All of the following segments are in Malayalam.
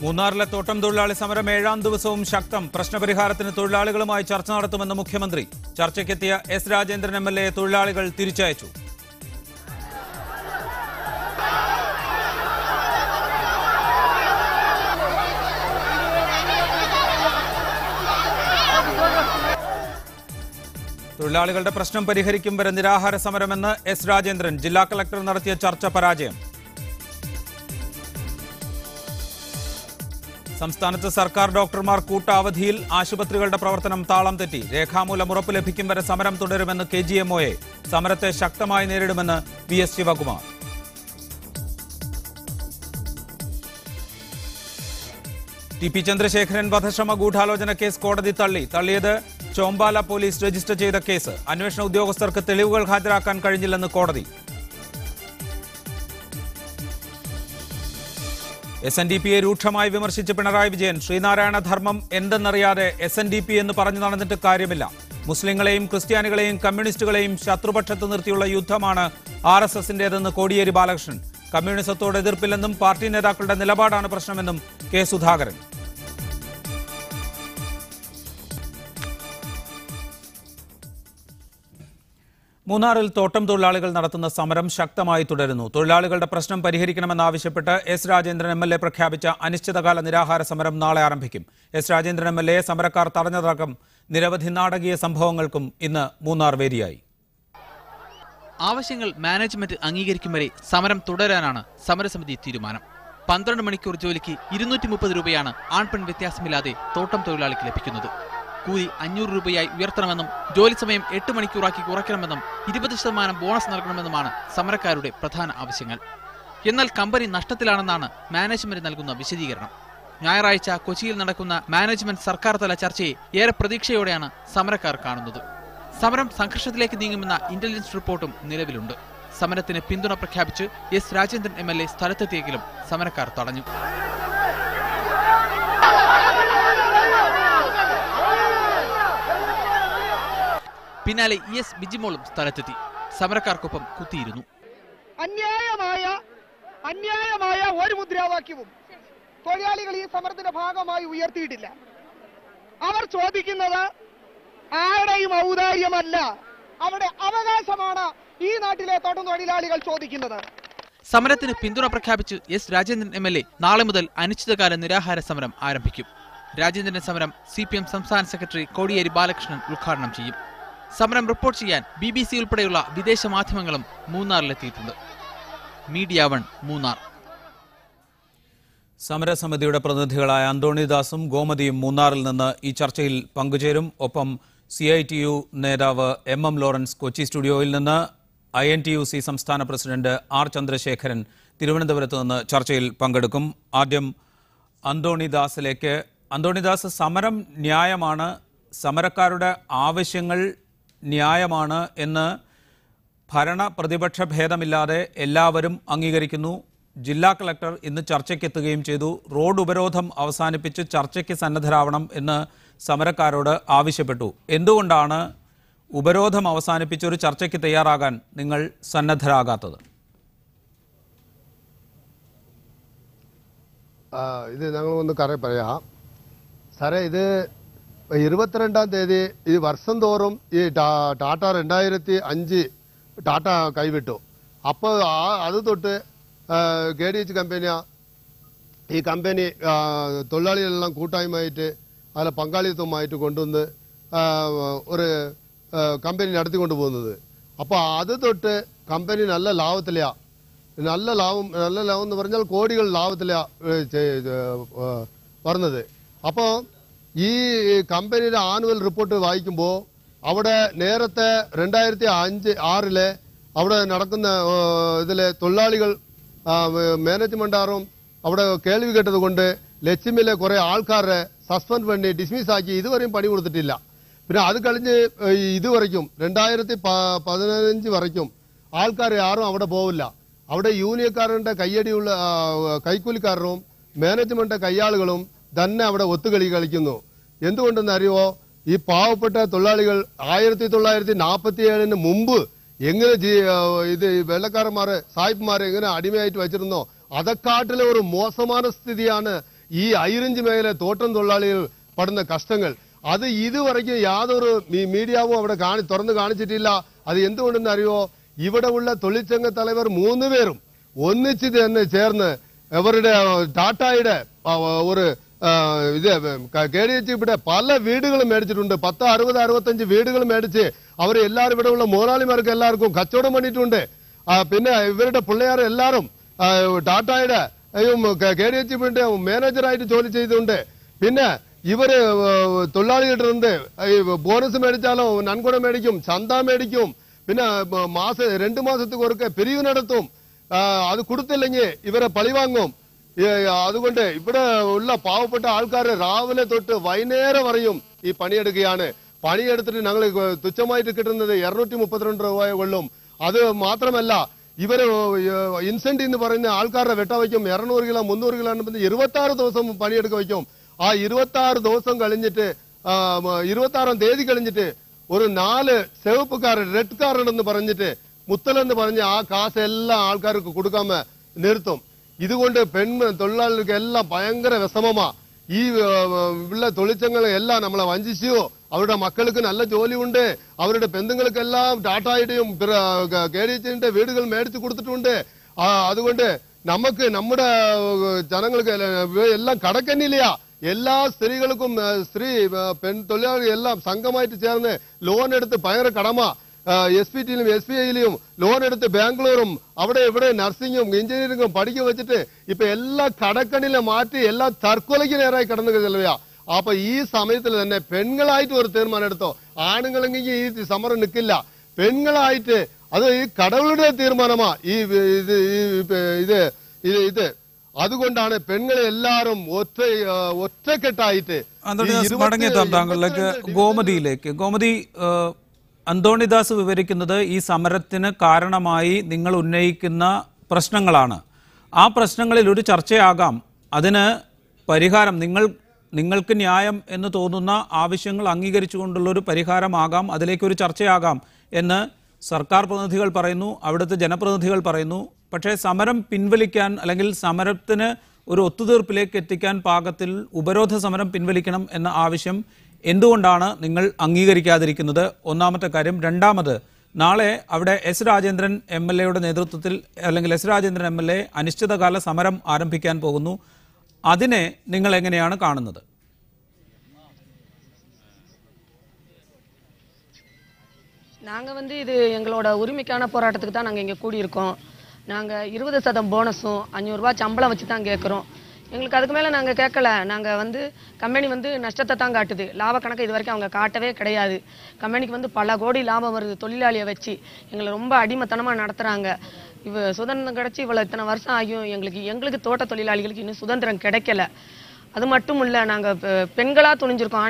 മൂന്നാറിലെ തോട്ടം തൊഴിലാളി സമരം 7ാം ദിവസവും ശക്തം. പ്രശ്നപരിഹാരത്തിന് തൊഴിലാളികളുമായി ചർച്ച നടത്തുമെന്ന് മുഖ്യമന്ത്രി. ചർച്ചയ്ക്കെത്തിയ എസ് രാജേന്ദ്രൻ MLA തൊഴിലാളികൾ തിരിച്ചയച്ചു. തൊഴിലാളികളുടെ പ്രശ്നം പരിഹരിക്കും വരെ നിരാഹാര സമരമെന്ന് എസ് രാജേന്ദ്രൻ. ജില്ലാ കളക്ടർ നടത്തിയ ചർച്ച പരാജയം. സംസ്ഥാനത്ത് സർക്കാർ ഡോക്ടർമാർ കൂട്ടാവധിയിൽ. ആശുപത്രികളുടെ പ്രവർത്തനം താളം തെറ്റി. രേഖാമൂലം ഉറപ്പ് ലഭിക്കും വരെ സമരം തുടരുമെന്ന് KGMOA. സമരത്തെ ശക്തമായി നേരിടുമെന്ന് VS ശിവകുമാർ. TP ചന്ദ്രശേഖരൻ വധശ്രമ ഗൂഢാലോചന കേസ് കോടതി തള്ളിയത് ചോമ്പാല പോലീസ് രജിസ്റ്റർ ചെയ്ത കേസ്. അന്വേഷണ ഉദ്യോഗസ്ഥർക്ക് തെളിവുകൾ ഹാജരാക്കാൻ കഴിഞ്ഞില്ലെന്ന് കോടതി. SNDPയെ രൂക്ഷമായി വിമർശിച്ച് പിണറായി വിജയൻ. ശ്രീനാരായണ ധർമ്മം എന്തെന്നറിയാതെ SNDP എന്ന് പറഞ്ഞു നടന്നിട്ട് കാര്യമില്ല. മുസ്ലിങ്ങളെയും ക്രിസ്ത്യാനികളെയും കമ്മ്യൂണിസ്റ്റുകളെയും ശത്രുപക്ഷത്ത് നിർത്തിയുള്ള യുദ്ധമാണ് RSSന്റേതെന്ന് കോടിയേരി ബാലകൃഷ്ണൻ. കമ്മ്യൂണിസത്തോട് എതിർപ്പില്ലെന്നും പാർട്ടി നേതാക്കളുടെ നിലപാടാണ് പ്രശ്നമെന്നും K സുധാകരൻ. മൂന്നാറിൽ തോട്ടം തൊഴിലാളികൾ നടത്തുന്ന സമരം ശക്തമായി തുടരുന്നു. തൊഴിലാളികളുടെ പ്രശ്നം പരിഹരിക്കണമെന്നാവശ്യപ്പെട്ട് എസ് രാജേന്ദ്രൻ MLA പ്രഖ്യാപിച്ച അനിശ്ചിതകാല നിരാഹാര സമരം നാളെ ആരംഭിക്കും. എസ് രാജേന്ദ്രൻ MLA സമരക്കാർ തടഞ്ഞതടക്കം നിരവധി നാടകീയ സംഭവങ്ങൾക്കും ഇന്ന് മൂന്നാർ വേദിയായി. ആവശ്യങ്ങൾ മാനേജ്മെന്റ് അംഗീകരിക്കും വരെ സമരം തുടരാനാണ് സമരസമിതി തീരുമാനം. 12 മണിക്കൂർ ജോലിക്ക് 230 രൂപയാണ് ആൺപെൺ വ്യത്യാസമില്ലാതെ തോട്ടം തൊഴിലാളിക്ക് ലഭിക്കുന്നത്. കൂലി 500 രൂപയായി ഉയർത്തണമെന്നും ജോലി സമയം 8 മണിക്കൂറാക്കി കുറയ്ക്കണമെന്നും 20% ബോണസ് നൽകണമെന്നുമാണ് സമരക്കാരുടെ പ്രധാന ആവശ്യങ്ങൾ. എന്നാൽ കമ്പനി നഷ്ടത്തിലാണെന്നാണ് മാനേജ്മെന്റ് നൽകുന്ന വിശദീകരണം. ഞായറാഴ്ച കൊച്ചിയിൽ നടക്കുന്ന മാനേജ്മെന്റ് സർക്കാർ തല ചർച്ചയെ ഏറെ പ്രതീക്ഷയോടെയാണ് സമരക്കാർ കാണുന്നത്. സമരം സംഘർഷത്തിലേക്ക് നീങ്ങുമെന്ന ഇന്റലിജൻസ് റിപ്പോർട്ടും നിലവിലുണ്ട്. സമരത്തിന് പിന്തുണ പ്രഖ്യാപിച്ച് എസ് രാജേന്ദ്രൻ MLA സ്ഥലത്തെത്തിയെങ്കിലും സമരക്കാർ തടഞ്ഞു. പിന്നാലെ ES ബിജിമോളും സ്ഥലത്തെത്തി സമരക്കാർക്കൊപ്പം കുത്തിയിരുന്നു. അന്യായമായ ഒരു മുദ്രാവാക്യവും തൊഴിലാളികൾ ഈ സമരത്തിന്റെ ഭാഗമായി ഉയർത്തിയിട്ടില്ല. അവർ ചോദിക്കുന്നത് ആരുടെയും ഔദാര്യമല്ല, അവരുടെ അവകാശമാണ് ഈ നാട്ടിലെ തോട്ടം തൊഴിലാളികൾ ചോദിക്കുന്നത്. സമരത്തിന് പിന്തുണ പ്രഖ്യാപിച്ച് എസ് രാജേന്ദ്രൻ MLA നാളെ മുതൽ അനിശ്ചിതകാല നിരാഹാര സമരം ആരംഭിക്കും. രാജേന്ദ്രൻ സമരം CPM സംസ്ഥാന സെക്രട്ടറി കോടിയേരി ബാലകൃഷ്ണൻ ഉദ്ഘാടനം ചെയ്യും. സമരം റിപ്പോർട്ട് ചെയ്യാൻ BBC ഉൾപ്പെടെയുള്ള വിദേശ മാധ്യമങ്ങളും മൂന്നാറിലെത്തിയിട്ടുണ്ട്. മീഡിയ 1 മൂന്നാർ. സമരസമിതിയുടെ പ്രതിനിധികളായ അന്തോണിദാസും ഗോമതിയും മൂന്നാറിൽ നിന്ന് ഈ ചർച്ചയിൽ പങ്കുചേരും. ഒപ്പം CITU നേതാവ് MM ലോറൻസ് കൊച്ചി സ്റ്റുഡിയോയിൽ നിന്ന്, INTUC സംസ്ഥാന പ്രസിഡന്റ് R ചന്ദ്രശേഖരൻ തിരുവനന്തപുരത്ത് നിന്ന് ചർച്ചയിൽ പങ്കെടുക്കും. ആദ്യം അന്തോണിദാസിലേക്ക്. അന്തോണിദാസ്, സമരം ന്യായമാണ്, സമരക്കാരുടെ ആവശ്യങ്ങൾ ന്യായമാണ് എന്ന് ഭരണ പ്രതിപക്ഷ ഭേദമില്ലാതെ എല്ലാവരും അംഗീകരിക്കുന്നു. ജില്ലാ കളക്ടർ ഇന്ന് ചർച്ചയ്ക്കെത്തുകയും ചെയ്തു. റോഡ് ഉപരോധം അവസാനിപ്പിച്ച് ചർച്ചയ്ക്ക് സന്നദ്ധരാവണം എന്ന് സമരക്കാരോട് ആവശ്യപ്പെട്ടു. എന്തുകൊണ്ടാണ് ഉപരോധം അവസാനിപ്പിച്ച് ഒരു ചർച്ചയ്ക്ക് തയ്യാറാകാൻ നിങ്ങൾ സന്നദ്ധരാകാത്തത്? ഇത് ഞങ്ങളൊന്ന് പറയാം സാറേ. ഇത് 22-ാം തീയതി ഈ വർഷം തോറും ഈ ടാറ്റ 2005 ടാറ്റ കൈവിട്ടു. അപ്പോൾ അത് തൊട്ട് KDH കമ്പനിയാ ഈ കമ്പനി തൊഴിലാളികളെല്ലാം കൂട്ടായ്മയായിട്ട് അതിലെ പങ്കാളിത്തമായിട്ട് കൊണ്ടുവന്ന് ഒരു കമ്പനി നടത്തിക്കൊണ്ട് പോകുന്നത്. അപ്പോൾ അത് തൊട്ട് കമ്പനി നല്ല ലാഭത്തിലാണ്. നല്ല ലാഭം എന്ന് പറഞ്ഞാൽ കോടികൾ ലാഭത്തിലാണ് പറഞ്ഞത്. അപ്പോൾ ഈ കമ്പനിയുടെ ആനുവൽ റിപ്പോർട്ട് വായിക്കുമ്പോൾ അവിടെ നേരത്തെ 2005-6 അവിടെ നടക്കുന്ന ഇതിലെ തൊഴിലാളികൾ മാനേജ്മെന്റാറും അവിടെ കേൾവി കേട്ടത് കൊണ്ട് ലക്ഷ്യമിലെ കുറെ ആൾക്കാരെ സസ്പെൻഡ് பண்ணி ഡിസ്മിസ് ആക്കി ഇതുവരെയും പണി കൊടുത്തിട്ടില്ല. പിന്നെ അത് കഴിഞ്ഞ് ഇതുവരയ്ക്കും 2015 വരയ്ക്കും ആൾക്കാർ ആരും അവിടെ പോവില്ല. അവിടെ യൂണിയൻകാരന്റെ കയ്യടിയുള്ള കൈക്കൂലിക്കാരനും മാനേജ്മെന്റ് കയ്യാളുകളും തന്നെ അവിടെ ഒത്തുകളി കളിക്കുന്നു. എന്തുകൊണ്ടെന്ന് അറിയുമോ? ഈ പാവപ്പെട്ട തൊഴിലാളികൾ 1947 മുമ്പ് എങ്ങനെ ഇത് വെള്ളക്കാരന്മാര് സായിപ്പ്മാരെ എങ്ങനെ അടിമയായിട്ട് വെച്ചിരുന്നോ അതെക്കാട്ടിലെ ഒരു മോശமான സ്ഥിതിയാണ് ഈ ഹൈറേഞ്ച് മേഖല തോട്ടം തൊഴിലാളികൾ പെടുന്ന കഷ്ടങ്ങൾ അത് ഇതുവരെയ്ക്കും യാതൊരു മീഡിയാവും അവിടെ തുറന്നു കാണിച്ചിട്ടില്ല. അത് എന്തുകൊണ്ടെന്ന് അറിയോ? ഇവിടെ ഉള്ള തൊഴിൽസംഘ തലവർ 3 പേരും ഒന്നിച്ച് തന്നെ ചേർന്ന് അവരുടെ ടാറ്റായുടെ ഒരു KDH ഇവിടെ പല വീടുകളും മേടിച്ചിട്ടുണ്ട്. 10, 60, 65 വീടുകൾ മേടിച്ച് അവരെ എല്ലാവരും ഇവിടെ ഉള്ള മോലാളിമാർക്ക് എല്ലാവർക്കും കച്ചവടം പണിയിട്ടുണ്ട്. പിന്നെ ഇവരുടെ പിള്ളേർ എല്ലാവരും ടാറ്റായുടെ KDH ഇവിടെ മാനേജറായിട്ട് ജോലി ചെയ്തിട്ടുണ്ട്. പിന്നെ ഇവര് തൊഴിലാളികളുണ്ട് ബോണസ് മേടിച്ചാലോ നൻകുടം മേടിക്കും, ചന്ത മേടിക്കും, പിന്നെ 2 മാസത്തേക്ക് ഒരുക്കെ പിരിവ് നടത്തും. അത് കൊടുത്തില്ലെങ്കിൽ ഇവരെ പഴിവാങ്ങും. അതുകൊണ്ട് ഇവിടെ ഉള്ള പാവപ്പെട്ട ആൾക്കാർ രാവിലെ തൊട്ട് വൈകുന്നേരം വരെയും ഈ പണിയെടുക്കുകയാണ്. പണിയെടുത്തിട്ട് ഞങ്ങൾ തുച്ഛമായിട്ട് കിട്ടുന്നത് 232 രൂപ കൊള്ളും. അത് മാത്രമല്ല ഇവര് ഇൻസെന്റീവ് എന്ന് പറയുന്ന ആൾക്കാരുടെ വെട്ട വയ്ക്കും. 200 കിലോ 300 കിലോ 26 ദിവസം പണിയെടുക്ക വയ്ക്കും. ആ 26 ദിവസം കഴിഞ്ഞിട്ട് 26-ാം തീയതി കഴിഞ്ഞിട്ട് ഒരു 4 ചെവപ്പുകാർ റെഡ് കാർഡ് എന്ന് പറഞ്ഞിട്ട് മുത്തലെന്ന് പറഞ്ഞ് ആ കാശ് എല്ലാ ആൾക്കാർക്ക് കൊടുക്കാൻ നിർത്തും. ഇതുകൊണ്ട് തൊഴിലാളികൾക്ക് എല്ലാം ഭയങ്കര വിഷമമാ. ഈ ഉള്ള തൊഴിൽസംഘങ്ങൾ എല്ലാം നമ്മളെ വഞ്ചിച്ചോ. അവരുടെ മക്കൾക്ക് നല്ല ജോലിയുണ്ട്, അവരുടെ ബന്ധുക്കൾക്കെല്ലാം ടാറ്റായുടെയും KDHന്റെ വീടുകൾ മേടിച്ചു കൊടുത്തിട്ടുണ്ട്. അതുകൊണ്ട് നമുക്ക് നമ്മുടെ ജനങ്ങൾക്ക് എല്ലാം കടക്കന്നില്ല. എല്ലാ സ്ത്രീകൾക്കും തൊഴിലാളികൾ എല്ലാം സംഘമായിട്ട് ചേർന്ന് ലോൺ എടുത്ത് ഭയങ്കര കടമ. SPTയിലും SBIയിലും ലോൺ എടുത്ത് ബാംഗ്ലൂരും അവിടെ ഇവിടെ നഴ്സിംഗും എഞ്ചിനീയറിംഗും പഠിക്കുക വെച്ചിട്ട് ഇപ്പൊ എല്ലാ കടക്കണിലെ മാറ്റി എല്ലാ തർക്കൊലയ്ക്ക് നേരായി കടന്നു ചെലവയാ. അപ്പൊ ഈ സമയത്തിൽ തന്നെ പെണ്ണുങ്ങളായിട്ട് ഒരു തീരുമാനം എടുത്തോ. ആണുങ്ങളെങ്കിൽ ഈ സമരം നിൽക്കില്ല. പെണ്ണുങ്ങളായിട്ട് അത് ഈ കടകളുടെ തീരുമാനമാ ഇത് അതുകൊണ്ടാണ് പെണ്ണുങ്ങളെ എല്ലാവരും ഒറ്റക്കെട്ടായിട്ട് മടങ്ങിയെത്താം താങ്കളിലേക്ക്. ഗോമതി അന്തോണിദാസ് വിവരിക്കുന്നത് ഈ സമരത്തിന് കാരണമായി നിങ്ങൾ ഉന്നയിക്കുന്ന പ്രശ്നങ്ങളാണ്. ആ പ്രശ്നങ്ങളിൽ ഒരു ചർച്ചയാകാം, അതിന് പരിഹാരം നിങ്ങൾക്ക് ന്യായം എന്ന് തോന്നുന്ന ആവശ്യങ്ങൾ അംഗീകരിച്ചുകൊണ്ടുള്ള ഒരു പരിഹാരമാകാം, അതിലേക്കൊരു ചർച്ചയാകാം എന്ന് സർക്കാർ പ്രതിനിധികൾ പറയുന്നു, അവിടുത്തെ ജനപ്രതിനിധികൾ പറയുന്നു. പക്ഷേ സമരം പിൻവലിക്കാൻ അല്ലെങ്കിൽ സമരത്തിന് ഒരു ഒത്തുതീർപ്പിലേക്ക് എത്തിക്കാൻ പാകത്തിൽ ഉപരോധ സമരം പിൻവലിക്കണം എന്ന ആവശ്യം എന്തുകൊണ്ടാണ് നിങ്ങൾ അംഗീകരിക്കാതിരിക്കുന്നത്? ഒന്നാമത്തെ കാര്യം. രണ്ടാമത്, നാളെ അവിടെ എസ് രാജേന്ദ്രൻ MLAയുടെ നേതൃത്വത്തിൽ അല്ലെങ്കിൽ എസ് രാജേന്ദ്രൻ MLA അനിശ്ചിതകാല സമരം ആരംഭിക്കാൻ പോകുന്നു. അതിനെ നിങ്ങൾ എങ്ങനെയാണ് കാണുന്നത്? நாங்கள் இது எங்களோட உரிமைக்கான போராட்டத்துக்கு தான் நாங்கள் இங்கே கூடியிருக்கோம். நாங்கள் 20% போனஸும் 500 ரூபா சம்பளம் வச்சு தான் கேட்குறோம். எங்களுக்கு அதுக்கு மேலே நாங்கள் கேட்கல. நாங்கள் கம்பெனி நஷ்டத்தை தான் காட்டுது, லாப கணக்கு இது வரைக்கும் அவங்க காட்டவே கிடையாது. கம்பெனிக்கு பல கோடி லாபம் வருது தொழிலாளியை வச்சு. எங்களை ரொம்ப அடிமத்தனமாக நடத்துகிறாங்க. சுதந்திரம் கிடச்சி இத்தனை வருஷம் ஆகியும் எங்களுக்கு தோட்ட தொழிலாளிகளுக்கு இன்னும் சுதந்திரம் கிடைக்கல. அது மட்டும் இல்லை, நாங்கள் பெண்களாக துணிஞ்சிருக்கோம்.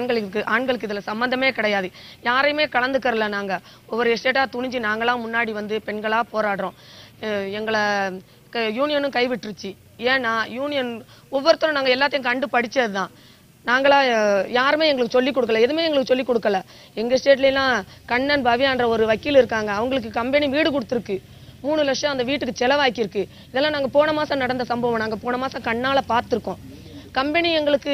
ஆண்களுக்கு இதில் சம்மந்தமே கிடையாது. யாரையுமே கலந்துக்கறல. நாங்கள் ஒவ்வொரு எஸ்டேட்டாக துணிஞ்சு நாங்களாம் முன்னாடி பெண்களாக போராடுறோம். எங்களை யூனியனும் கைவிட்டுருச்சு. ஏன்னா யூனியன் ஒவ்வொருத்தரும் நாங்கள் எல்லாத்தையும் கண்டு படித்தது தான். நாங்களா யாருமே எங்களுக்கு சொல்லிக் கொடுக்கல, எதுவுமே எங்களுக்கு சொல்லிக் கொடுக்கல. எங்கள் ஸ்டேட்லாம் கண்ணன் பவ்யான்ற ஒரு வக்கீல் இருக்காங்க, அவங்களுக்கு கம்பெனி வீடு கொடுத்துருக்கு. 3 லட்சம் அந்த வீட்டுக்கு செலவாக்கியிருக்கு. இதெல்லாம் நாங்கள் போன மாதம் நடந்த சம்பவம். நாங்கள் போன மாதம் கண்ணால் பார்த்துருக்கோம். கம்பெனி எங்களுக்கு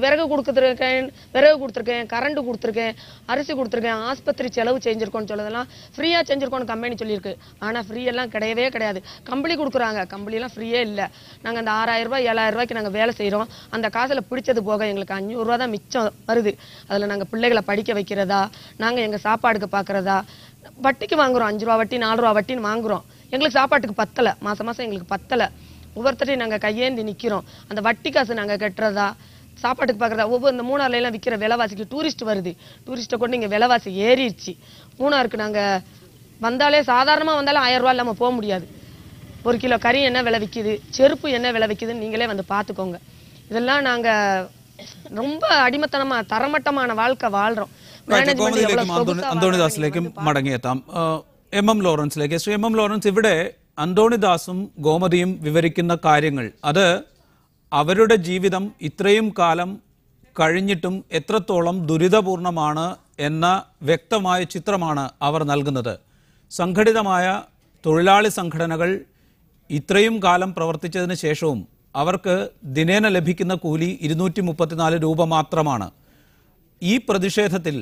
விறகு கொடுத்துருக்கேன், கரண்ட் கொடுத்துருக்கேன், அரிசி கொடுத்துருக்கேன், ஆஸ்பத்திரி செலவு செஞ்சுருக்கோன்னு சொல்லதெல்லாம் ஃப்ரீயாக செஞ்சுருக்கோன்னு கம்பெனி சொல்லியிருக்கு. ஆனால் ஃப்ரீ எல்லாம் கிடையவே கிடையாது. கம்பளி கொடுக்குறாங்க, கம்பளியெல்லாம் ஃப்ரீயே இல்லை. நாங்கள் அந்த 6000 ரூபாய் 7000 ரூபாய்க்கு நாங்கள் வேலை செய்கிறோம். அந்த காசில் பிடிச்சது போக எங்களுக்கு 500 ரூபா தான் மிச்சம் வருது. அதில் நாங்கள் பிள்ளைகளை படிக்க வைக்கிறதா, நாங்கள் எங்கள் சாப்பாடுக்கு பார்க்குறதா, வட்டிக்கு வாங்குகிறோம். 5 ரூபா வட்டி 4 ரூபா வட்டின்னு வாங்குகிறோம். எங்களுக்கு சாப்பாட்டுக்கு பத்தலை, மாதம் எங்களுக்கு பத்தலை. ஒவ்வொருத்தரையும் நாங்கள் கையேந்தி நிற்கிறோம். அந்த வட்டி காசு நாங்கள் கட்டுறதா, சாப்பாட்டுக்கு பார்க்குறதா. இந்த மூணாறுலாம் விற்கிற விலைவாசிக்கு டூரிஸ்ட் வருது. டூரிஸ்ட்டை கொண்டு இங்கே விலைவாசி ஏறிடுச்சு. மூணாருக்கு நாங்கள் வந்தாலே சாதாரணமாக வந்தாலே 1000 ரூபா இல்லாமல் போக முடியாது. 1 கிலோ கறி என்ன விலை விற்கிது, செருப்பு என்ன விலை விற்கிதுன்னு நீங்களே பார்த்துக்கோங்க. இதெல்லாம் நாங்கள் ரொம்ப அடிமத்தனமாக தரமட்டமான வாழ்க்கை வாழ்கிறோம். അന്തോണിദാസിലേക്കും മടങ്ങിയെത്താം. MM ലോറൻസിലേക്ക്. ശ്രീ MM ലോറൻസ്, ഇവിടെ അന്തോണിദാസും ഗോമതിയും വിവരിക്കുന്ന കാര്യങ്ങൾ അത് അവരുടെ ജീവിതം ഇത്രയും കാലം കഴിഞ്ഞിട്ടും എത്രത്തോളം ദുരിതപൂർണമാണ് എന്ന വ്യക്തമായ ചിത്രമാണ് അവർ നൽകുന്നത്. സംഘടിതമായ തൊഴിലാളി സംഘടനകൾ ഇത്രയും കാലം പ്രവർത്തിച്ചതിന് ശേഷവും അവർക്ക് ദിനേന ലഭിക്കുന്ന കൂലി 234 രൂപ മാത്രമാണ്. ഈ പ്രതിഷേധത്തിൽ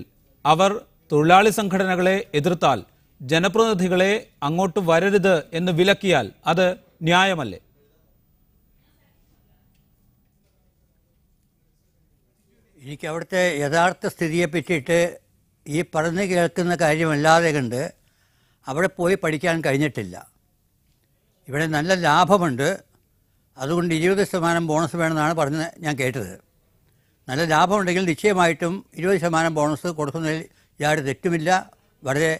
അവർ തൊഴിലാളി സംഘടനകളെ എതിർത്താൽ, ജനപ്രതിനിധികളെ അങ്ങോട്ട് വരരുത് എന്ന് വിലക്കിയാൽ അത് ന്യായമല്ലേ? എനിക്ക് അവിടുത്തെ യഥാർത്ഥ സ്ഥിതിയെ പറ്റിയിട്ട് ഈ പറഞ്ഞു കേൾക്കുന്ന കാര്യമല്ലാതെ കണ്ട് അവിടെ പോയി പഠിക്കാൻ കഴിഞ്ഞിട്ടില്ല. ഇവിടെ നല്ല ലാഭമുണ്ട്, അതുകൊണ്ട് 20% ബോണസ് വേണമെന്നാണ് പറഞ്ഞ് ഞാൻ കേട്ടത്. നല്ല ലാഭമുണ്ടെങ്കിൽ നിശ്ചയമായിട്ടും 20% ബോണസ് കൊടുക്കുന്നതിൽ യാതൊരു തെറ്റുമില്ല. വളരെ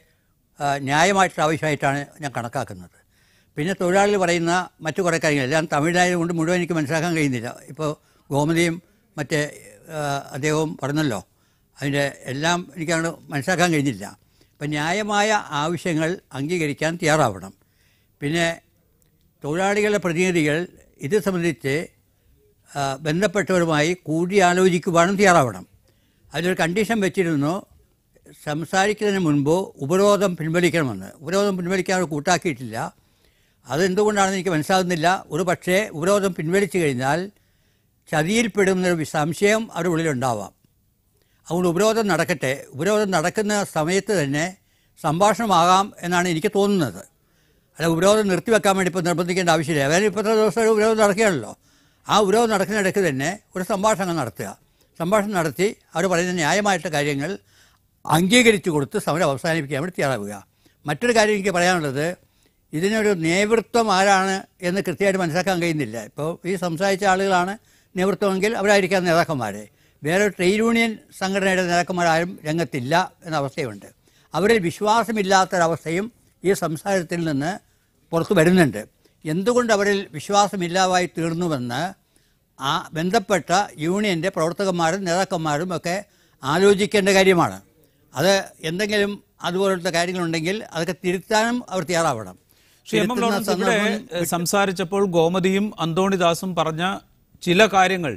ന്യായമായിട്ടുള്ള ആവശ്യമായിട്ടാണ് ഞാൻ കണക്കാക്കുന്നത്. പിന്നെ തൊഴിലാളികൾ പറയുന്ന മറ്റു കുറേ കാര്യങ്ങൾ എല്ലാം തമിഴായതുകൊണ്ട് മുഴുവൻ എനിക്ക് മനസ്സിലാക്കാൻ കഴിയുന്നില്ല. ഇപ്പോൾ ഗോമതിയും മറ്റേ അദ്ദേഹവും പറഞ്ഞല്ലോ, അതിൻ്റെ എല്ലാം എനിക്കങ്ങോട്ട് മനസ്സിലാക്കാൻ കഴിഞ്ഞില്ല. ഇപ്പം ന്യായമായ ആവശ്യങ്ങൾ അംഗീകരിക്കാൻ തയ്യാറാവണം. പിന്നെ തൊഴിലാളികളുടെ പ്രതിനിധികൾ ഇത് സംബന്ധിച്ച് ബന്ധപ്പെട്ടവരുമായി കൂടിയാലോചിക്കുവാനും തയ്യാറാവണം. അതിലൊരു കണ്ടീഷൻ വെച്ചിരുന്നു, സംസാരിക്കുന്നതിന് മുൻപ് ഉപരോധം പിൻവലിക്കണമെന്ന്. ഉപരോധം പിൻവലിക്കാൻ അവർ കൂട്ടാക്കിയിട്ടില്ല. അതെന്തുകൊണ്ടാണെന്ന് എനിക്ക് മനസ്സിലാകുന്നില്ല. ഒരു പക്ഷേ ഉപരോധം പിൻവലിച്ചു കഴിഞ്ഞാൽ ചതിയിൽപ്പെടുന്നൊരു സംശയം അവരുടെ ഉള്ളിലുണ്ടാവാം. അതുകൊണ്ട് ഉപരോധം നടക്കട്ടെ. ഉപരോധം നടക്കുന്ന സമയത്ത് തന്നെ സംഭാഷണമാകാം എന്നാണ് എനിക്ക് തോന്നുന്നത്. അല്ല, ഉപരോധം നിർത്തിവെക്കാൻ വേണ്ടി ഇപ്പോൾ നിർബന്ധിക്കേണ്ട ആവശ്യമില്ല. അതായത് ഇപ്പോഴത്തെ ദിവസം ഉപരോധം നടക്കുകയാണല്ലോ. ആ ഉപരോധം നടക്കുന്നിടയ്ക്ക് തന്നെ ഒരു സംഭാഷണം നടത്തുക. സംഭാഷണം നടത്തി അവർ പറയുന്ന ന്യായമായിട്ടുള്ള കാര്യങ്ങൾ അംഗീകരിച്ചു കൊടുത്ത് സമരം അവസാനിപ്പിക്കാൻ വേണ്ടി തയ്യാറാവുക. മറ്റൊരു കാര്യം എനിക്ക് പറയാനുള്ളത്, ഇതിനൊരു നേതൃത്വം ആരാണ് എന്ന് കൃത്യമായിട്ട് മനസ്സിലാക്കാൻ കഴിയുന്നില്ല. ഇപ്പോൾ ഈ സംസാരിച്ച ആളുകളാണ് നേതൃത്വമെങ്കിൽ അവരായിരിക്കാം നേതാക്കന്മാർ. വേറെ ട്രേഡ് യൂണിയൻ സംഘടനയുടെ നേതാക്കന്മാരാരും രംഗത്തില്ല എന്ന അവസ്ഥയുണ്ട്. അവരിൽ വിശ്വാസമില്ലാത്തൊരവസ്ഥയും ഈ സംസാരത്തിൽ നിന്ന് പുറത്തു വരുന്നുണ്ട്. എന്തുകൊണ്ട് അവരിൽ വിശ്വാസമില്ലാതായി തീർന്നുവെന്ന് ആ ബന്ധപ്പെട്ട യൂണിയൻ്റെ പ്രവർത്തകന്മാരും നേതാക്കന്മാരും ഒക്കെ ആലോചിക്കേണ്ട കാര്യമാണ്. അത് എന്തെങ്കിലും അതുപോലത്തെ കാര്യങ്ങളുണ്ടെങ്കിൽ അതൊക്കെ തിരുത്താനും അവർ തയ്യാറാവണം. ഇവിടെ സംസാരിച്ചപ്പോൾ ഗോമതിയും അന്തോണിദാസും പറഞ്ഞ ചില കാര്യങ്ങൾ,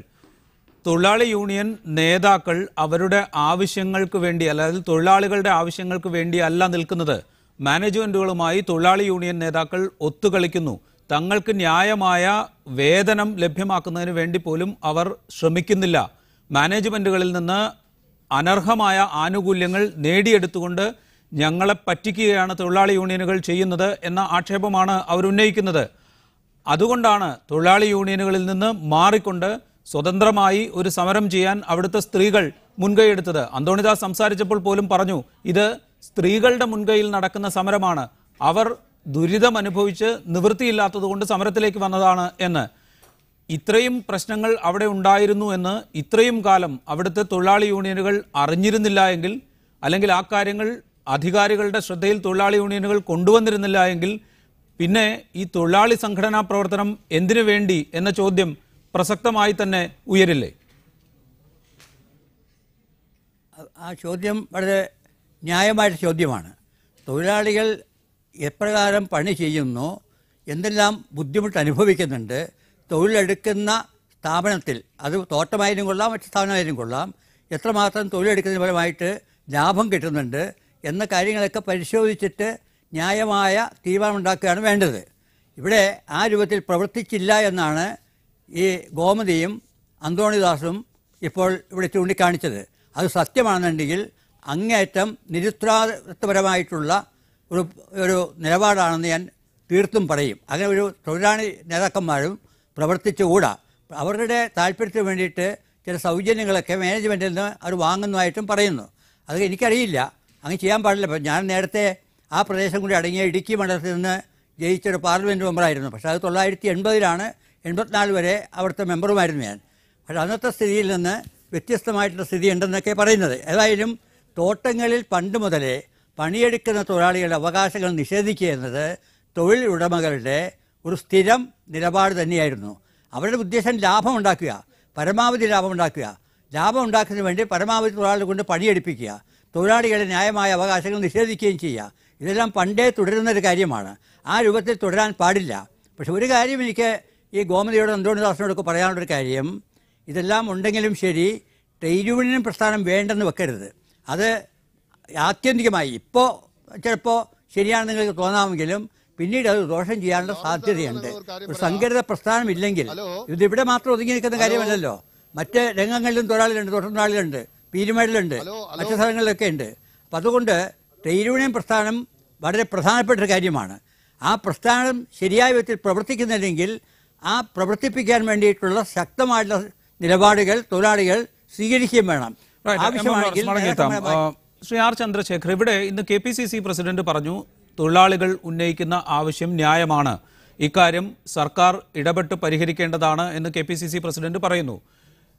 തൊഴിലാളി യൂണിയൻ നേതാക്കൾ അവരുടെ ആവശ്യങ്ങൾക്ക് വേണ്ടി, അതായത് തൊഴിലാളികളുടെ ആവശ്യങ്ങൾക്ക് വേണ്ടി അല്ല നിൽക്കുന്നത്. മാനേജ്മെന്റുകളുമായി തൊഴിലാളി യൂണിയൻ നേതാക്കൾ ഒത്തുകളിക്കുന്നു. തങ്ങൾക്ക് ന്യായമായ വേതനം ലഭ്യമാക്കുന്നതിന് വേണ്ടി പോലും അവർ ശ്രമിക്കുന്നില്ല. മാനേജ്മെന്റുകളിൽ നിന്ന് അനർഹമായ ആനുകൂല്യങ്ങൾ നേടിയെടുത്തുകൊണ്ട് ഞങ്ങളെ പറ്റിക്കുകയാണ് തൊഴിലാളി യൂണിയനുകൾ ചെയ്യുന്നത് എന്ന ആക്ഷേപമാണ് അവർ ഉന്നയിക്കുന്നത്. അതുകൊണ്ടാണ് തൊഴിലാളി യൂണിയനുകളിൽ നിന്ന് മാറിക്കൊണ്ട് സ്വതന്ത്രമായി ഒരു സമരം ചെയ്യാൻ അവിടുത്തെ സ്ത്രീകൾ മുൻകൈയെടുത്തത്. അന്തോണിദാസ് സംസാരിച്ചപ്പോൾ പോലും പറഞ്ഞു, ഇത് സ്ത്രീകളുടെ മുൻകൈയിൽ നടക്കുന്ന സമരമാണ്, അവർ ദുരിതം അനുഭവിച്ച് നിവൃത്തിയില്ലാത്തതുകൊണ്ട് സമരത്തിലേക്ക് വന്നതാണ് എന്ന്. ഇത്രയും പ്രശ്നങ്ങൾ അവിടെ ഉണ്ടായിരുന്നു എന്ന് ഇത്രയും കാലം അവിടുത്തെ തൊഴിലാളി യൂണിയനുകൾ അറിഞ്ഞിരുന്നില്ല എങ്കിൽ, അല്ലെങ്കിൽ ആ കാര്യങ്ങൾ അധികാരികളുടെ ശ്രദ്ധയിൽ തൊഴിലാളി യൂണിയനുകൾ കൊണ്ടുവന്നിരുന്നില്ല എങ്കിൽ പിന്നെ ഈ തൊഴിലാളി സംഘടനാ പ്രവർത്തനം എന്തിനു വേണ്ടി എന്ന ചോദ്യം പ്രസക്തമായി തന്നെ ഉയരില്ലേ? ആ ചോദ്യം വളരെ ന്യായമായ ചോദ്യമാണ്. തൊഴിലാളികൾ എപ്രകാരം പണി ചെയ്യുന്നു, എന്തെല്ലാം ബുദ്ധിമുട്ട് അനുഭവിക്കുന്നുണ്ട്, തൊഴിലെടുക്കുന്ന സ്ഥാപനത്തിൽ, അത് തോട്ടമായാലും കൊള്ളാം മറ്റ് സ്ഥാപനമായാലും കൊള്ളാം, എത്രമാത്രം തൊഴിലെടുക്കുന്നതിന് ഫലമായിട്ട് ലാഭം കിട്ടുന്നുണ്ട് എന്ന കാര്യങ്ങളൊക്കെ പരിശോധിച്ചിട്ട് ന്യായമായ തീരുമാനമുണ്ടാക്കുകയാണ് വേണ്ടത്. ഇവിടെ ആ രൂപത്തിൽ പ്രവർത്തിച്ചില്ല എന്നാണ് ഈ ഗോമതിയും അന്തോണിദാസും ഇപ്പോൾ ഇവിടെ ചൂണ്ടിക്കാണിച്ചത്. അത് സത്യമാണെന്നുണ്ടെങ്കിൽ അങ്ങേയറ്റം നിരുത്തരവാദിത്വപരമായിട്ടുള്ള ഒരു നിലപാടാണെന്ന് ഞാൻ തീർത്തും പറയും. അങ്ങനെ ഒരു തൊഴിലാളി നേതാക്കന്മാരും പ്രവർത്തിച്ചുകൂടാ. അവരുടെ താല്പര്യത്തിന് വേണ്ടിയിട്ട് ചില സൗജന്യങ്ങളൊക്കെ മാനേജ്മെൻറ്റിൽ നിന്ന് അവർ വാങ്ങുന്നതായിട്ടും പറയുന്നു. അത് എനിക്കറിയില്ല, അങ്ങനെ ചെയ്യാൻ പാടില്ല. ഇപ്പം ഞാൻ നേരത്തെ ആ പ്രദേശം കൂടി അടങ്ങിയ ഇടുക്കി മണ്ഡലത്തിൽ നിന്ന് ജയിച്ചൊരു പാർലമെൻറ്റ് മെമ്പറായിരുന്നു. പക്ഷേ അത് 1980 84 വരെ അവിടുത്തെ മെമ്പറുമായിരുന്നു ഞാൻ. പക്ഷേ അന്നത്തെ സ്ഥിതിയിൽ നിന്ന് വ്യത്യസ്തമായിട്ടുള്ള സ്ഥിതി ഉണ്ടെന്നൊക്കെ പറയുന്നത്. ഏതായാലും തോട്ടങ്ങളിൽ പണ്ട് മുതലേ പണിയെടുക്കുന്ന തൊഴിലാളികളുടെ അവകാശങ്ങൾ നിഷേധിക്കുക എന്നത് തൊഴിൽ ഉടമകളുടെ ഒരു സ്ഥിരം നിലപാട് തന്നെയായിരുന്നു. അവരുടെ ഉദ്ദേശം ലാഭം ഉണ്ടാക്കുക, പരമാവധി ലാഭം ഉണ്ടാക്കുക. ലാഭം ഉണ്ടാക്കുന്നതിന് വേണ്ടി പരമാവധി തൊഴിലാളികളെ കൊണ്ട് പണിയെടുപ്പിക്കുക, തൊഴിലാളികളുടെ ന്യായമായ അവകാശങ്ങൾ നിഷേധിക്കുകയും ചെയ്യുക. ഇതെല്ലാം പണ്ടേ തുടരുന്നൊരു കാര്യമാണ്. ആ രൂപത്തിൽ തുടരാൻ പാടില്ല. പക്ഷെ ഒരു കാര്യം എനിക്ക് ഈ ഗോമതിയോട് അന്തോണിദാസിനോടൊക്കെ പറയാനുള്ളൊരു കാര്യം, ഇതെല്ലാം ഉണ്ടെങ്കിലും ശരി, ട്രേഡ് യൂണിയൻ പ്രസ്ഥാനം വേണ്ടെന്ന് വെക്കരുത്. അത് ആത്യന്തികമായി ഇപ്പോൾ ചിലപ്പോൾ ശരിയാണെന്ന് നിങ്ങൾക്ക് തോന്നാമെങ്കിലും പിന്നീട് അത് ദോഷം ചെയ്യാനുള്ള സാധ്യതയുണ്ട്. ഒരു സംഘടിത പ്രസ്ഥാനമില്ലെങ്കിൽ ഇതിവിടെ മാത്രം ഒതുങ്ങി നിൽക്കുന്ന കാര്യമല്ലല്ലോ. മറ്റ് രംഗങ്ങളിലും തൊഴിലാളികളുണ്ട്, തൊഴിലാളികളുണ്ട്, പീരുമേടിലുണ്ട്, മറ്റു സ്ഥലങ്ങളിലൊക്കെ ഉണ്ട്. അപ്പം അതുകൊണ്ട് ട്രേഡ് യൂണിയൻ പ്രസ്ഥാനം വളരെ പ്രധാനപ്പെട്ട ഒരു കാര്യമാണ്. ആ പ്രസ്ഥാനം ശരിയായ വിധത്തിൽ പ്രവർത്തിക്കുന്നില്ലെങ്കിൽ ആ പ്രവർത്തിപ്പിക്കാൻ വേണ്ടിയിട്ടുള്ള ശക്തമായിട്ടുള്ള നിലപാടുകൾ തൊഴിലാളികൾ സ്വീകരിക്കുകയും വേണം. ആവശ്യമാണെങ്കിൽ ശ്രീ ആർ ചന്ദ്രശേഖർ, ഇവിടെ ഇന്ന് KPCC പ്രസിഡന്റ് പറഞ്ഞു തൊഴിലാളികൾ ഉന്നയിക്കുന്ന ആവശ്യം ന്യായമാണ്, ഇക്കാര്യം സർക്കാർ ഇടപെട്ട് പരിഹരിക്കേണ്ടതാണ് എന്ന് KPCC പ്രസിഡന്റ് പറയുന്നു.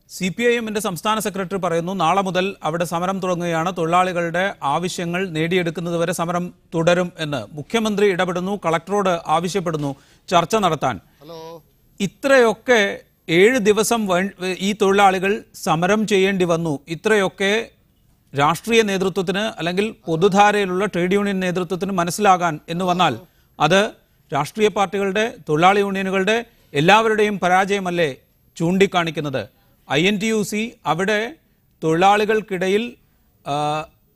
CPIMന്റെ സംസ്ഥാന സെക്രട്ടറി പറയുന്നു നാളെ മുതൽ അവിടെ സമരം തുടങ്ങുകയാണ്, തൊഴിലാളികളുടെ ആവശ്യങ്ങൾ നേടിയെടുക്കുന്നതുവരെ സമരം തുടരും എന്ന്. മുഖ്യമന്ത്രി ഇടപെടുന്നു, കളക്ടറോട് ആവശ്യപ്പെടുന്നു ചർച്ച നടത്താൻ. ഇത്രയൊക്കെ 7 ദിവസം ഈ തൊഴിലാളികൾ സമരം ചെയ്യേണ്ടി വന്നു. ഇത്രയൊക്കെ രാഷ്ട്രീയ നേതൃത്വത്തിന് അല്ലെങ്കിൽ പൊതുധാരയിലുള്ള ട്രേഡ് യൂണിയൻ നേതൃത്വത്തിന് മനസ്സിലാകാൻ എന്ന് വന്നാൽ അത് രാഷ്ട്രീയ പാർട്ടികളുടെ, തൊഴിലാളി യൂണിയനുകളുടെ എല്ലാവരുടെയും പരാജയമല്ലേ ചൂണ്ടിക്കാണിക്കുന്നത്? INTUC അവിടെ തൊഴിലാളികൾക്കിടയിൽ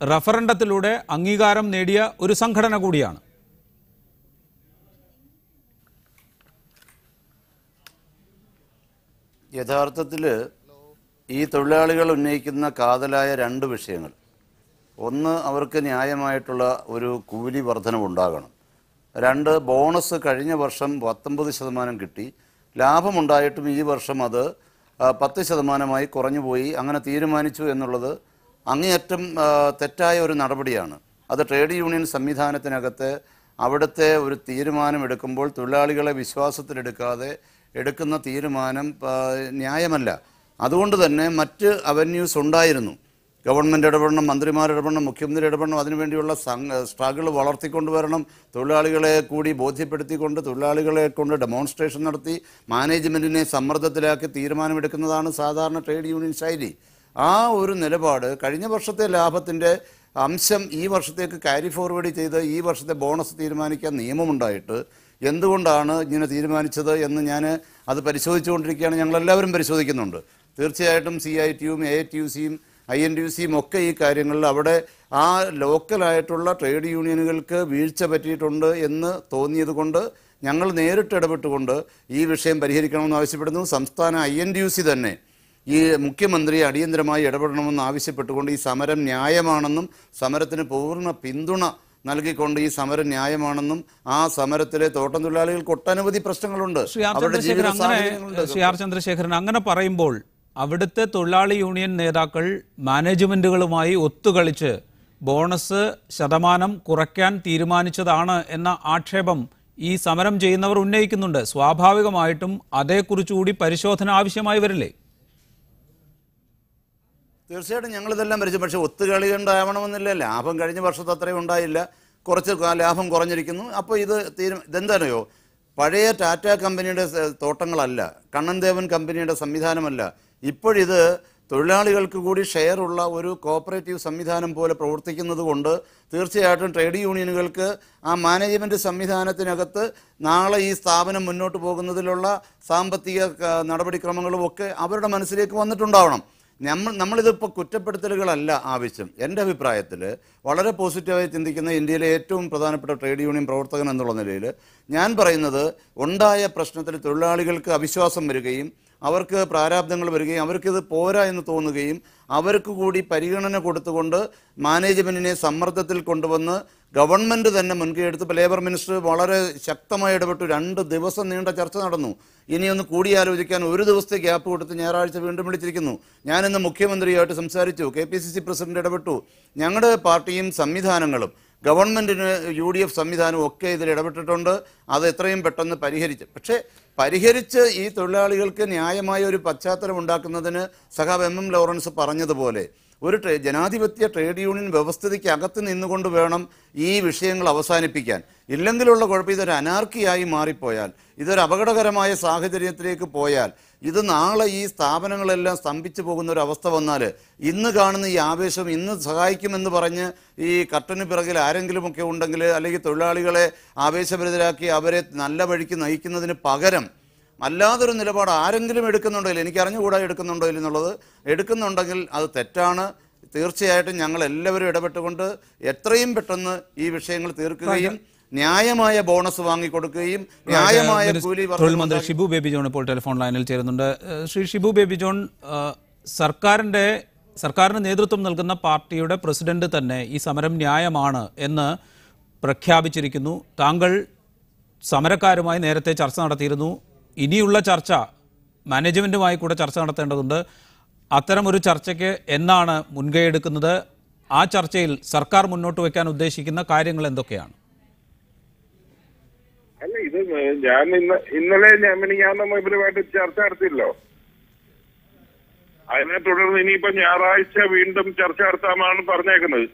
റഫറണ്ടത്തിലൂടെ അംഗീകാരം നേടിയ ഒരു സംഘടന കൂടിയാണ്. യഥാർത്ഥത്തിൽ ഈ തൊഴിലാളികൾ ഉന്നയിക്കുന്ന കാതലായ 2 വിഷയങ്ങൾ, ഒന്ന് അവർക്ക് ന്യായമായിട്ടുള്ള ഒരു കൂലി വർധനവുണ്ടാകണം, 2 ബോണസ് കഴിഞ്ഞ വർഷം 19% കിട്ടി, ലാഭമുണ്ടായിട്ടും ഈ വർഷം അത് 10% കുറഞ്ഞുപോയി, അങ്ങനെ തീരുമാനിച്ചു എന്നുള്ളത് അങ്ങേയറ്റം തെറ്റായ ഒരു നടപടിയാണ്. അത് ട്രേഡ് യൂണിയൻ സംവിധാനത്തിനകത്ത് അവിടുത്തെ ഒരു തീരുമാനം എടുക്കുമ്പോൾ തൊഴിലാളികളെ വിശ്വാസത്തിലെടുക്കാതെ എടുക്കുന്ന തീരുമാനം ന്യായമല്ല. അതുകൊണ്ട് തന്നെ മറ്റ് അവന്യൂസ് ഉണ്ടായിരുന്നു. ഗവൺമെൻറ് ഇടപെടണം, മന്ത്രിമാർ ഇടപെടണം, മുഖ്യമന്ത്രി ഇടപെടണം, അതിനുവേണ്ടിയുള്ള സ്ട്രഗിൾ വളർത്തിക്കൊണ്ടുവരണം, തൊഴിലാളികളെ കൂടി ബോധ്യപ്പെടുത്തിക്കൊണ്ട് തൊഴിലാളികളെ കൊണ്ട് ഡെമോൺസ്ട്രേഷൻ നടത്തി മാനേജ്മെൻറ്റിനെ സമ്മർദ്ദത്തിലാക്കി തീരുമാനമെടുക്കുന്നതാണ് സാധാരണ ട്രേഡ് യൂണിയൻ ശൈലി. ആ ഒരു നിലപാട് കഴിഞ്ഞ വർഷത്തെ ലാഭത്തിൻ്റെ അംശം ഈ വർഷത്തേക്ക് ക്യാരി ഫോർവേഡ് ചെയ്ത് ഈ വർഷത്തെ ബോണസ് തീരുമാനിക്കാൻ നിയമമുണ്ടായിട്ട് എന്തുകൊണ്ടാണ് ഇങ്ങനെ തീരുമാനിച്ചത് എന്ന് ഞാൻ അത് പരിശോധിച്ചുകൊണ്ടിരിക്കുകയാണ്. ഞങ്ങളെല്ലാവരും പരിശോധിക്കുന്നുണ്ട്. തീർച്ചയായിട്ടും CITUം AITUCയും INTUCയും ഒക്കെ ഈ കാര്യങ്ങളിൽ അവിടെ ആ ലോക്കലായിട്ടുള്ള ട്രേഡ് യൂണിയനുകൾക്ക് വീഴ്ച പറ്റിയിട്ടുണ്ട് എന്ന് തോന്നിയത് കൊണ്ട് ഞങ്ങൾ നേരിട്ട് ഇടപെട്ടുകൊണ്ട് ഈ വിഷയം പരിഹരിക്കണമെന്ന് ആവശ്യപ്പെടുന്നു. സംസ്ഥാന INTUC തന്നെ ഈ മുഖ്യമന്ത്രി അടിയന്തരമായി ഇടപെടണമെന്ന് ആവശ്യപ്പെട്ടുകൊണ്ട് ഈ സമരം ന്യായമാണെന്നും സമരത്തിന് പൂർണ്ണ പിന്തുണ നൽകിക്കൊണ്ട് ഈ സമരം ന്യായമാണെന്നും ആ സമരത്തിലെ തോട്ടം തൊഴിലാളികൾക്ക് ഒട്ടനവധി പ്രശ്നങ്ങളുണ്ട്. ശ്രീ ആർ ചന്ദ്രശേഖരൻ, അങ്ങനെ പറയുമ്പോൾ അവിടുത്തെ തൊഴിലാളി യൂണിയൻ നേതാക്കൾ മാനേജ്മെന്റുകളുമായി ഒത്തുകളിച്ച് ബോണസ് ശതമാനം കുറയ്ക്കാൻ തീരുമാനിച്ചതാണ് എന്ന ആക്ഷേപം ഈ സമരം ചെയ്യുന്നവർ ഉന്നയിക്കുന്നുണ്ട്. സ്വാഭാവികമായിട്ടും അതേക്കുറിച്ചുകൂടി പരിശോധന ആവശ്യമായി വരില്ലേ? തീർച്ചയായിട്ടും ഞങ്ങളിതെല്ലാം വരച്ചു. പക്ഷേ ഒത്തുകളി ഉണ്ടാവണമെന്നില്ല. ലാഭം കഴിഞ്ഞ വർഷത്തെ അത്രയും ഉണ്ടായില്ല, കുറച്ച് ലാഭം കുറഞ്ഞിരിക്കുന്നു. അപ്പോൾ ഇതെന്താണെയോ, പഴയ ടാറ്റ കമ്പനിയുടെ തോട്ടങ്ങളല്ല, കണ്ണൻ ദേവൻ കമ്പനിയുടെ സംവിധാനമല്ല. ഇപ്പോഴിത് തൊഴിലാളികൾക്ക് കൂടി ഷെയറുള്ള ഒരു കോപ്പറേറ്റീവ് സംവിധാനം പോലെ പ്രവർത്തിക്കുന്നത് കൊണ്ട് തീർച്ചയായിട്ടും ട്രേഡ് യൂണിയനുകൾക്ക് ആ മാനേജ്മെൻറ്റ് സംവിധാനത്തിനകത്ത് നാളെ ഈ സ്ഥാപനം മുന്നോട്ട് പോകുന്നതിലുള്ള സാമ്പത്തിക നടപടിക്രമങ്ങളും ഒക്കെ അവരുടെ മനസ്സിലേക്ക് വന്നിട്ടുണ്ടാവണം. നമ്മളിതിപ്പോൾ കുറ്റപ്പെടുത്തലുകളല്ല ആവശ്യം. എൻ്റെ അഭിപ്രായത്തിൽ വളരെ പോസിറ്റീവായി ചിന്തിക്കുന്ന ഇന്ത്യയിലെ ഏറ്റവും പ്രധാനപ്പെട്ട ട്രേഡ് യൂണിയൻ പ്രവർത്തകൻ എന്നുള്ള നിലയിൽ ഞാൻ പറയുന്നത്, ഉണ്ടായ പ്രശ്നത്തിൽ തൊഴിലാളികൾക്ക് അവിശ്വാസം വരികയും അവർക്ക് പ്രാരാബ്ദങ്ങൾ വരികയും അവർക്കിത് പോരാ എന്ന് തോന്നുകയും അവർക്ക് കൂടി പരിഗണന കൊടുത്തുകൊണ്ട് മാനേജ്മെൻറ്റിനെ സമ്മർദ്ദത്തിൽ കൊണ്ടുവന്ന് ഗവൺമെൻറ് തന്നെ മുൻകൈയെടുത്ത് ഇപ്പോൾ ലേബർ മിനിസ്റ്റർ വളരെ ശക്തമായി ഇടപെട്ടു. 2 ദിവസം നീണ്ട ചർച്ച നടന്നു. ഇനിയൊന്ന് കൂടിയാലോചിക്കാൻ 1 ദിവസത്തെ ഗ്യാപ്പ് കൊടുത്ത് ഞായറാഴ്ച വീണ്ടും വിളിച്ചിരിക്കുന്നു. ഞാനിന്ന് മുഖ്യമന്ത്രിയായിട്ട് സംസാരിച്ചു, KPCC പ്രസിഡന്റ് ഇടപെട്ടു. ഞങ്ങളുടെ പാർട്ടിയും സംവിധാനങ്ങളും ഗവൺമെൻറ്റിന് UDF സംവിധാനവും ഒക്കെ ഇതിൽ ഇടപെട്ടിട്ടുണ്ട്. അത് എത്രയും പെട്ടെന്ന് പരിഹരിച്ച് ഈ തൊഴിലാളികൾക്ക് ന്യായമായ ഒരു പശ്ചാത്തലം ഉണ്ടാക്കുന്നതിന് സഖാവ് MM ലോറൻസ് പറഞ്ഞതുപോലെ ഒരു ജനാധിപത്യ ട്രേഡ് യൂണിയൻ വ്യവസ്ഥിതിക്ക് അകത്ത് നിന്നുകൊണ്ട് വേണം ഈ വിഷയങ്ങൾ അവസാനിപ്പിക്കാൻ. ഇല്ലെങ്കിലുള്ള കുഴപ്പം ഇതൊരു അനാർക്കിയായി മാറിപ്പോയാൽ, ഇതൊരു അപകടകരമായ സാഹചര്യത്തിലേക്ക് പോയാൽ, ഇത് നാളെ ഈ സ്ഥാപനങ്ങളെല്ലാം സ്തംഭിച്ചു പോകുന്ന ഒരു അവസ്ഥ വന്നാൽ ഇന്ന് കാണുന്ന ഈ ആവേശം ഇന്ന് സഹായിക്കുമെന്ന് പറഞ്ഞ് ഈ കർട്ടന് പിറകിൽ ആരെങ്കിലുമൊക്കെ ഉണ്ടെങ്കിൽ, അല്ലെങ്കിൽ തൊഴിലാളികളെ ആവേശഭരിതരാക്കി അവരെ നല്ല വഴിക്ക് നയിക്കുന്നതിന് പകരം അല്ലാതൊരു നിലപാട് ആരെങ്കിലും എടുക്കുന്നുണ്ടെങ്കിൽ, എനിക്ക് അറിഞ്ഞുകൂടാ എടുക്കുന്നുണ്ടോ എന്നുള്ളത്, എടുക്കുന്നുണ്ടെങ്കിൽ അത് തെറ്റാണ്. തീർച്ചയായിട്ടും ഞങ്ങൾ എല്ലാവരും ഇടപെട്ടുകൊണ്ട് എത്രയും പെട്ടെന്ന് ഈ വിഷയങ്ങൾ തീർക്കുകയും ന്യായമായ ബോണസ് വാങ്ങിക്കൊടുക്കുകയും ന്യായമായ കൂലി തൊഴിൽ മന്ത്രി ഷിബു ബേബി ജോൺ ഇപ്പോൾ ടെലിഫോൺ ലൈനിൽ ചേരുന്നുണ്ട്. ശ്രീ ഷിബു ബേബി ജോൺ, സർക്കാരിന് നേതൃത്വം നൽകുന്ന പാർട്ടിയുടെ പ്രസിഡന്റ് തന്നെ ഈ സമരം ന്യായമാണ് എന്ന് പ്രഖ്യാപിച്ചിരിക്കുന്നു. താങ്കൾ സമരക്കാരുമായി നേരത്തെ ചർച്ച നടത്തിയിരുന്നു. ഇനിയുള്ള ചർച്ച മാനേജ്മെന്റുമായി കൂടെ ചർച്ച നടത്തേണ്ടതുണ്ട്. അത്തരമൊരു ചർച്ചയ്ക്ക് എന്നാണ് മുൻകൈ എടുക്കുന്നത്? ആ ചർച്ചയിൽ സർക്കാർ മുന്നോട്ട് വയ്ക്കാൻ ഉദ്ദേശിക്കുന്ന കാര്യങ്ങൾ എന്തൊക്കെയാണ്? അല്ല, ഇത് ഞാൻ ഇന്നലെ ഇവരുമായിട്ട് ചർച്ച നടത്തിയല്ലോ. അതിനെ തുടർന്ന് ഇനിയിപ്പോ ഞായറാഴ്ച വീണ്ടും ചർച്ച നടത്താമെന്നാണ് പറഞ്ഞേക്കുന്നത്.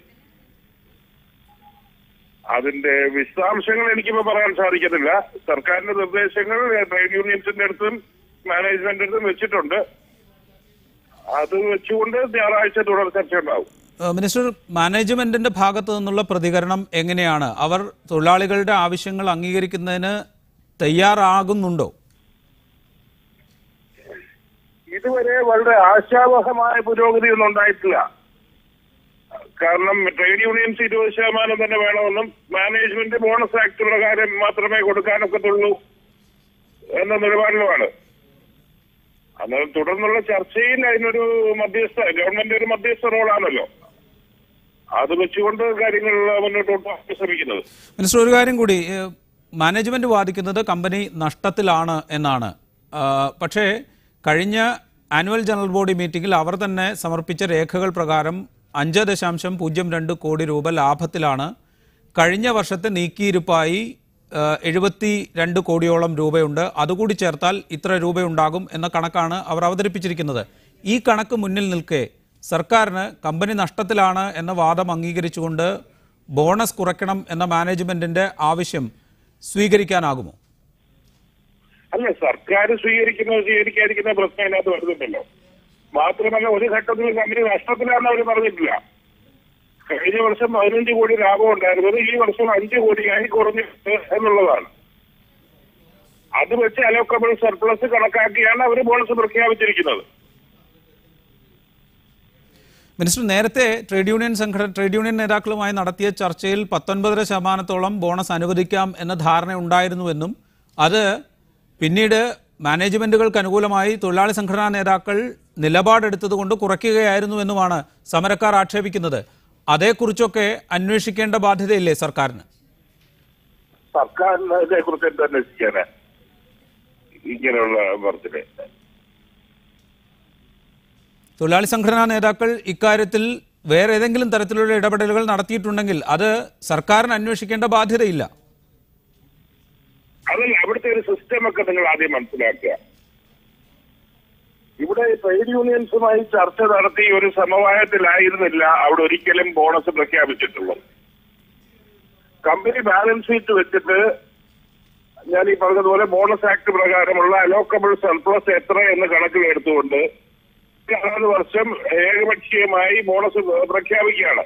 അതിന്റെ വിശദാംശങ്ങൾ എനിക്കിപ്പോ പറയാൻ സാധിക്കത്തില്ല. സർക്കാരിന്റെ നിർദ്ദേശങ്ങൾ ട്രേഡ് യൂണിയൻസിന്റെ അടുത്തും മാനേജ്മെന്റിന്റെ അടുത്തും വെച്ചിട്ടുണ്ട്. അത് വെച്ചുകൊണ്ട് ഞായറാഴ്ച തുടർ ചർച്ച ഉണ്ടാവും. മിനിസ്റ്റർ, മാനേജ്മെന്റിന്റെ ഭാഗത്തു നിന്നുള്ള പ്രതികരണം എങ്ങനെയാണ്? അവർ തൊഴിലാളികളുടെ ആവശ്യങ്ങൾ അംഗീകരിക്കുന്നതിന് തയ്യാറാകുന്നുണ്ടോ? ഇതുവരെ വളരെ ആശാവഹമായ പുരോഗതിയൊന്നും ഉണ്ടായിട്ടില്ല. കാരണം ട്രേഡ് യൂണിയൻസ് 20% തന്നെ വേണമെന്നും മാനേജ്മെന്റ് ബോണസ് ആക്ട് പ്രകാരം മാത്രമേ കൊടുക്കാനൊക്കത്തുള്ളൂ എന്ന നിലപാടിലുമാണ്. അന്നേരം തുടർന്നുള്ള ചർച്ചയിൽ അതിനൊരു ഗവൺമെന്റ് ഒരു മധ്യസ്ഥ റോളാണല്ലോ. അത് വെച്ചുകൊണ്ട് കാര്യങ്ങൾ മുന്നോട്ട് കൊണ്ടുപോകാൻ ശ്രമിക്കുന്നത്. മിനിസ്റ്റർ, ഒരു കാര്യം കൂടി, മാനേജ്മെന്റ് വാദിക്കുന്നത് കമ്പനി നഷ്ടത്തിലാണ് എന്നാണ്. പക്ഷേ കഴിഞ്ഞ ആനുവൽ ജനറൽ ബോഡി മീറ്റിംഗിൽ അവർ തന്നെ സമർപ്പിച്ച രേഖകൾ പ്രകാരം 5.02 കോടി രൂപ ലാഭത്തിലാണ്. കഴിഞ്ഞ വർഷത്തെ നീക്കിയിരുപ്പായി 72 കോടിയോളം രൂപയുണ്ട്. അതുകൂടി ചേർത്താൽ ഇത്ര രൂപയുണ്ടാകും എന്ന കണക്കാണ് അവർ അവതരിപ്പിച്ചിരിക്കുന്നത്. ഈ കണക്ക് മുന്നിൽ നിൽക്കെ സർക്കാരിന് കമ്പനി നഷ്ടത്തിലാണ് എന്ന വാദം അംഗീകരിച്ചുകൊണ്ട് ബോണസ് കുറയ്ക്കണം എന്ന മാനേജ്മെന്റിന്റെ ആവശ്യം സ്വീകരിക്കാനാകുമോ? അല്ല, സർക്കാർ സ്വീകരിക്കാതിരിക്കുന്ന പ്രശ്നം അതിനകത്ത് വരുന്നുണ്ടല്ലോ. മാത്രമല്ല, ഒരു ഘട്ടത്തിൽ കമ്പനി നഷ്ടത്തിലാണെന്ന് അവർ പറഞ്ഞിട്ടില്ല. കഴിഞ്ഞ വർഷം 15 കോടി ലാഭം ഉണ്ടായിരുന്നത് ഈ വർഷം 5 കോടിയായി കുറഞ്ഞിട്ട് എന്നുള്ളതാണ്. അത് വെച്ച് അലോക്കബിൾ സർപ്ലസ് കണക്കാക്കിയാണ് അവർ ബോണസ് പ്രഖ്യാപിച്ചിരിക്കുന്നത്. മിനിസ്റ്റർ, നേരത്തെ ട്രേഡ് യൂണിയൻ നേതാക്കളുമായി നടത്തിയ ചർച്ചയിൽ 19% ബോണസ് അനുവദിക്കാം എന്ന ധാരണ ഉണ്ടായിരുന്നുവെന്നും അത് പിന്നീട് മാനേജ്മെന്റുകൾക്ക് അനുകൂലമായി തൊഴിലാളി സംഘടനാ നേതാക്കൾ നിലപാടെടുത്തതുകൊണ്ട് കുറയ്ക്കുകയായിരുന്നുവെന്നുമാണ് സമരക്കാർ ആക്ഷേപിക്കുന്നത്. അതേക്കുറിച്ചൊക്കെ അന്വേഷിക്കേണ്ട ബാധ്യതയില്ലേ സർക്കാരിന്? സർക്കാരിനെ കുറിച്ച് എന്താ അന്വേഷിക്കാന് ഇങ്ങനെയുള്ള വർദ്ധന? തൊഴിലാളി സംഘടനാ നേതാക്കൾ ഇക്കാര്യത്തിൽ വേറെ ഏതെങ്കിലും തരത്തിലുള്ള ഇടപെടലുകൾ നടത്തിയിട്ടുണ്ടെങ്കിൽ അത് സർക്കാരിന് അന്വേഷിക്കേണ്ട ബാധ്യതയില്ല. അതല്ല, അവിടുത്തെ ഒരു സിസ്റ്റം ഒക്കെ നിങ്ങൾ ആദ്യം മനസ്സിലാക്കുക. ഇവിടെ ട്രേഡ് യൂണിയൻസുമായി ചർച്ച നടത്തി ഒരു സമവായത്തിലായിരുന്നില്ല അവിടെ ഒരിക്കലും ബോണസ് പ്രഖ്യാപിച്ചിട്ടുള്ളത്. കമ്പനി ബാലൻസ് ഷീറ്റ് വെച്ചിട്ട് ഞാൻ ഈ പറഞ്ഞതുപോലെ ബോണസ് ആക്ട് പ്രകാരമുള്ള അലോക്കബിൾ സർപ്ലസ് എത്ര എന്ന് കണക്കിലെടുത്തുകൊണ്ട് 6 വർഷം ഏകപക്ഷീയമായി ബോണസ് പ്രഖ്യാപിക്കുകയാണ്.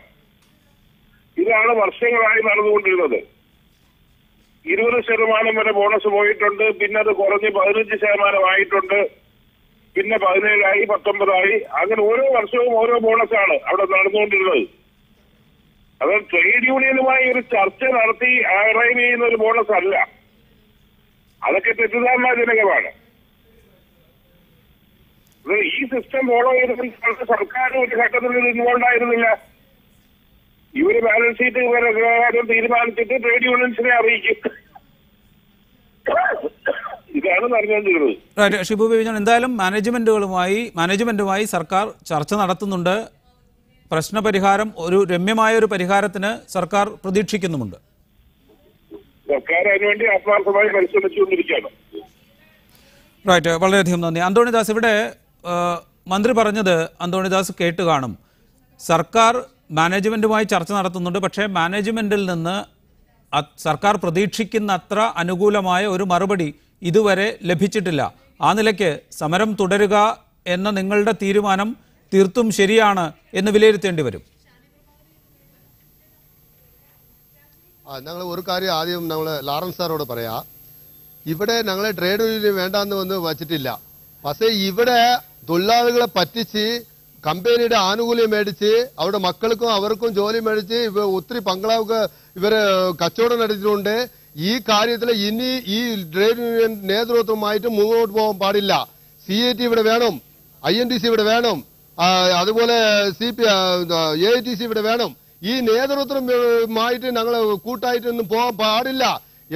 ഇതാണ് വർഷങ്ങളായി നടന്നുകൊണ്ടിരുന്നത്. 20% വരെ ബോണസ് പോയിട്ടുണ്ട്. പിന്നെ അത് കുറഞ്ഞ് 15% ആയിട്ടുണ്ട്. പിന്നെ 17 19 അങ്ങനെ ഓരോ വർഷവും ഓരോ ബോണസാണ് അവിടെ നടന്നുകൊണ്ടിരുന്നത്. അത് ട്രേഡ് യൂണിയനുമായി ഒരു ചർച്ച നടത്തി അറൈവ് ചെയ്യുന്ന ഒരു ബോണസ് അല്ല. അതൊക്കെ തെറ്റിദ്ധാരണാജനകമാണ്. ഈ സിസ്റ്റം ഫോളോ ചെയ്തിട്ട് സർക്കാർ ഒരു ഘട്ടത്തിൽ ഇൻവോൾവ് ആയിരുന്നില്ല. ഇവര് ബാലൻസ് ഷീറ്റ് കാര്യം തീരുമാനിച്ചിട്ട് ട്രേഡ് യൂണിയൻസിനെ അറിയിക്കും. ഇതാണ് നടന്നുകൊണ്ടിരുന്നത്. ഷിബു ബേബി ജോൺ, എന്തായാലും മാനേജ്മെന്റുമായി സർക്കാർ ചർച്ച നടത്തുന്നുണ്ട്. പ്രശ്നപരിഹാരം, ഒരു രമ്യമായ ഒരു പരിഹാരത്തിന് സർക്കാർ പ്രതീക്ഷിക്കുന്നുമുണ്ട്. സർക്കാർ അതിനുവേണ്ടി ആത്മാർത്ഥമായി പരിശ്രമിച്ചുകൊണ്ടിരിക്കുകയാണ്. റൈറ്റ്, വളരെയധികം നന്ദി. അന്തോണിദാസ്, ഇവിടെ മന്ത്രി പറഞ്ഞത് അന്തോണിദാസ് കേട്ട് കാണും. സർക്കാർ മാനേജ്മെന്റുമായി ചർച്ച നടത്തുന്നുണ്ട്. പക്ഷേ മാനേജ്മെന്റിൽ നിന്ന് സർക്കാർ പ്രതീക്ഷിക്കുന്ന അത്ര അനുകൂലമായ ഒരു മറുപടി ഇതുവരെ ലഭിച്ചിട്ടില്ല. ആ നിലയ്ക്ക് സമരം തുടരുക എന്ന നിങ്ങളുടെ തീരുമാനം തീർത്തും ശരിയാണ് എന്ന് വിലയിരുത്തേണ്ടി വരും. ഞങ്ങൾ ഒരു കാര്യം ആദ്യം ഞങ്ങൾ ലാറൻസ് സാറോട് പറയാം. ഇവിടെ ഞങ്ങളെ ട്രേഡ് യൂണിയൻ വേണ്ടാന്ന് വന്ന് വച്ചിട്ടില്ല. പക്ഷേ ഇവിടെ തൊഴിലാളികളെ പറ്റിച്ച് കമ്പനിയുടെ ആനുകൂല്യം മേടിച്ച് അവരുടെ മക്കൾക്കും അവർക്കും ജോലി മേടിച്ച് ഒത്തിരി ബംഗ്ലാവ് ഇവര് കച്ചവടം നടത്തിയിട്ടുണ്ട്. ഈ കാര്യത്തിൽ ഇനി ഈ ട്രേഡ് യൂണിയൻ നേതൃത്വമായിട്ട് മുന്നോട്ട് പോകാൻ പാടില്ല. CAT ഇവിടെ വേണം, INTC ഇവിടെ വേണം, അതുപോലെ AITC ഇവിടെ വേണം. ഈ നേതൃത്വമായിട്ട് ഞങ്ങൾ കൂട്ടായിട്ടൊന്നും പോകാൻ പാടില്ല.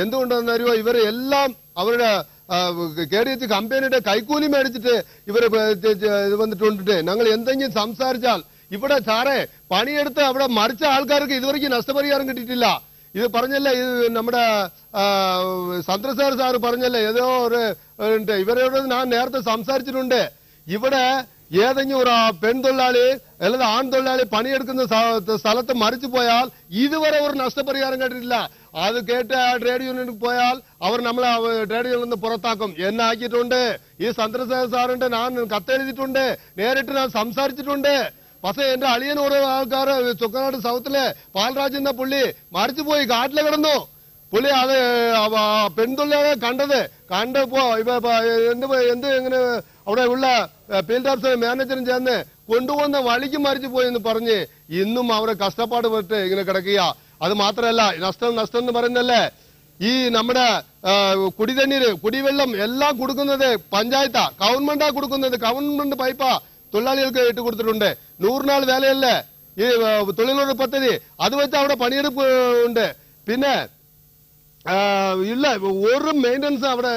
എന്തുകൊണ്ടെന്നറിയോ, ഇവര് എല്ലാം അവരുടെ KDH കമ്പനിയുടെ കൈക്കൂലി മേടിച്ചിട്ട് ഇവര് വന്നിട്ടുണ്ട്. ഞങ്ങൾ എന്തെങ്കിലും സംസാരിച്ചാൽ ഇവിടെ സാറേ പണിയെടുത്ത് അവിടെ മരിച്ച ആൾക്കാർക്ക് ഇതുവരെയ്ക്ക് നഷ്ടപരിഹാരം കിട്ടിയിട്ടില്ല. ഇത് പറഞ്ഞല്ലേ, ഇത് നമ്മുടെ സന്ത്രസാർ സാറ് പറഞ്ഞല്ലേ, ഏതോ ഒരു ഇവരോട് ഞാൻ നേരത്തെ സംസാരിച്ചിട്ടുണ്ട്. ഇവിടെ ഏതെങ്കിലും ഒരു പെൺതൊഴിലാളി അല്ലെങ്കിൽ ആൺതൊഴിലാളി പണിയെടുക്കുന്ന സ്ഥലത്ത് മരിച്ചു പോയാൽ ഇതുവരെ ഒരു നഷ്ടപരിഹാരം കേട്ടിട്ടില്ല. അത് കേട്ട് ആ ട്രേഡ് യൂണിയനിൽ പോയാൽ അവർ നമ്മളെ ട്രേഡ് യൂണിയനിൽ നിന്ന് പുറത്താക്കും. എന്നെ ആക്കിയിട്ടുണ്ട്. ഈ സന്ത്രസാർ സാറിന്റെ ഞാൻ കത്തെഴുതിയിട്ടുണ്ട്, നേരിട്ട് ഞാൻ സംസാരിച്ചിട്ടുണ്ട്. പക്ഷെ എന്റെ അളിയൻ ഓരോ ആൾക്കാർ ചൊക്കനാട് സൗത്തിലെ പാൽരാജ് എന്ന പുള്ളി മരിച്ചുപോയി, കാട്ടില് കിടന്നു. പുള്ളി അത് പെൺതൊഴിലാളിയെ കണ്ടപ്പോ എന്ത് ഇങ്ങനെ അവിടെ ഉള്ള ഫീൽഡ് ഓഫീസർ മാനേജറും ചേർന്ന് കൊണ്ടുവന്ന വഴിക്ക് മരിച്ചു പോയി എന്ന് പറഞ്ഞ് ഇന്നും അവരെ കഷ്ടപ്പാട് പെട്ട് ഇങ്ങനെ കിടക്കുക. അത് മാത്രമല്ല, നഷ്ടം എന്ന് പറയുന്നല്ലേ, ഈ നമ്മുടെ കുടിതണ്ണീര് കുടിവെള്ളം എല്ലാം കൊടുക്കുന്നത് പഞ്ചായത്താ, ഗവൺമെന്റാ കൊടുക്കുന്നത്. ഗവൺമെന്റ് പൈപ്പാ തൊഴിലാളികൾക്ക് ഇട്ട് കൊടുത്തിട്ടുണ്ട്. 100 നാൾ വേലയല്ലേ ഈ തൊഴിലുറപ്പ് പദ്ധതി, അത് വെച്ച് അവിടെ പണിയെടുപ്പ് ഉണ്ട്. പിന്നെ ഇല്ല, ഒരു മെയിൻ്റനൻസ് അവിടെ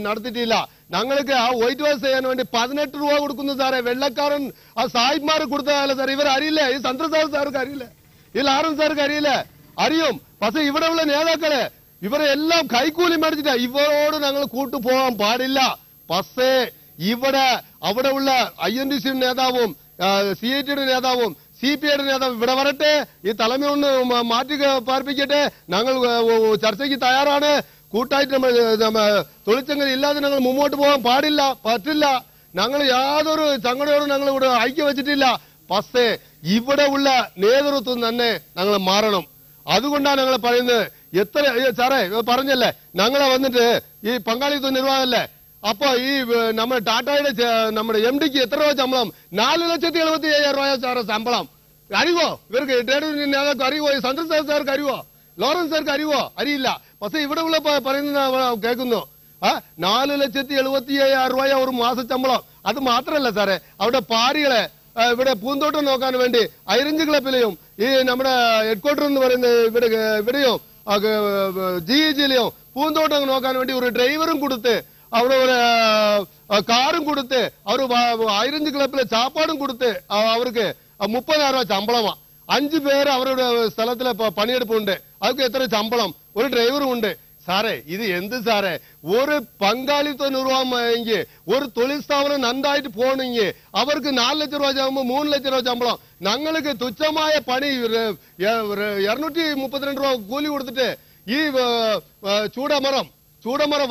നടത്തിയിട്ടില്ല. ഞങ്ങൾക്ക് ആ വൈറ്റ് വാഷ് ചെയ്യാൻ വേണ്ടി 18 രൂപ കൊടുക്കുന്നു സാറേ. വെള്ളക്കാരൻ ആ സാഹിബ്മാർ കൊടുത്തതല്ല സാർ. ഇവർ അറിയില്ലേ, ഈ സന്ത്രസാർ സാർക്ക് അറിയില്ലേ, ഈ ലാറൻ സാർക്ക് അറിയില്ലേ? അറിയും. പക്ഷെ ഇവിടെയുള്ള നേതാക്കളെ ഇവരെ എല്ലാം കൈക്കൂലി മേടിച്ചിട്ട് ഇവരോട് ഞങ്ങൾ കൂട്ടുപോകാൻ പാടില്ല. പക്ഷേ അവിടെ ഉള്ള INTC നേതാവും CATയുടെ നേതാവും CPIയുടെ നേതാവും ഇവിടെ വരട്ടെ, ഈ തലമയൊന്ന് മാറ്റി പാർപ്പിക്കട്ടെ. ഞങ്ങൾ ചർച്ചയ്ക്ക് തയ്യാറാണ്. കൂട്ടായിട്ട് തൊഴിൽസംഘം ഇല്ലാതെ ഞങ്ങൾ മുമ്പോട്ട് പോകാൻ പറ്റില്ല. ഞങ്ങൾ യാതൊരു സംഘടനയോടും ഞങ്ങൾ ഇവിടെ ഐക്യം വെച്ചിട്ടില്ല. പക്ഷേ ഇവിടെ ഉള്ള നേതൃത്വം തന്നെ ഞങ്ങൾ മാറണം. അതുകൊണ്ടാണ് ഞങ്ങൾ പറയുന്നത്. എത്ര സാറേ പറഞ്ഞല്ലേ, ഞങ്ങളെ വന്നിട്ട് ഈ പങ്കാളിത്ത നിർവാഹമല്ലേ, അപ്പൊ ഈ നമ്മുടെ ടാറ്റയുടെ നമ്മുടെ MDക്ക് എത്ര രൂപ ശമ്പളം? 4,70,75,000 രൂപ സാറ് ശമ്പളം. അറിവോ ഇവർക്ക്? ട്രേഡ് യൂണിയൻ നേതാക്കൾക്ക് അറിവോ? ഈ സന്ത്രസാർ സാർക്ക് അറിവോ? ലോറൻസ് സാർക്ക് അറിവോ? അറിയില്ല. പക്ഷെ ഇവിടെ ഉള്ള പറയുന്ന കേൾക്കുന്നു 4,70,75,000 രൂപ ഒരു മാസ ശമ്പളം. അത് മാത്രമല്ല സാറേ, അവിടെ പാരികളെ ഇവിടെ പൂന്തോട്ടം നോക്കാൻ വേണ്ടി ഐറഞ്ച് ക്ലബിലെയും ഈ നമ്മുടെ ഹെഡ്ക്വാർട്ടർ എന്ന് പറയുന്ന ഇവിടെയും GEGയിലെയും പൂന്തോട്ടം നോക്കാൻ വേണ്ടി ഒരു ഡ്രൈവറും കൊടുത്ത്, അവിടെ ഒരു കാറും കൊടുത്ത്, അവർ ഐറഞ്ച് ക്ലബിലെ ചാപ്പാടും കൊടുത്ത് അവർക്ക് 30,000 രൂപ ശമ്പളമാണ്. 5 പേര് അവരുടെ സ്ഥലത്തിലെ പണിയെടുപ്പുണ്ട്. അവർക്ക് എത്ര ശമ്പളം? ഒരു ഡ്രൈവറും ഉണ്ട്. സാറേ ഇത് എന്ത് സാറേ? ഒരു പങ്കാളിത്ത നിർവാഹമെങ്കിൽ ഒരു തൊഴിൽ സ്ഥാപനം നന്നായിട്ട് പോകണമെങ്കിൽ അവർക്ക് 4 ലക്ഷം രൂപ ശമ്പളം, 3 ലക്ഷം രൂപ ശമ്പളം. ഞങ്ങൾക്ക് തുച്ഛമായ പണി 232 രൂപ കൂലി കൊടുത്തിട്ട് ഈ ചൂടമരം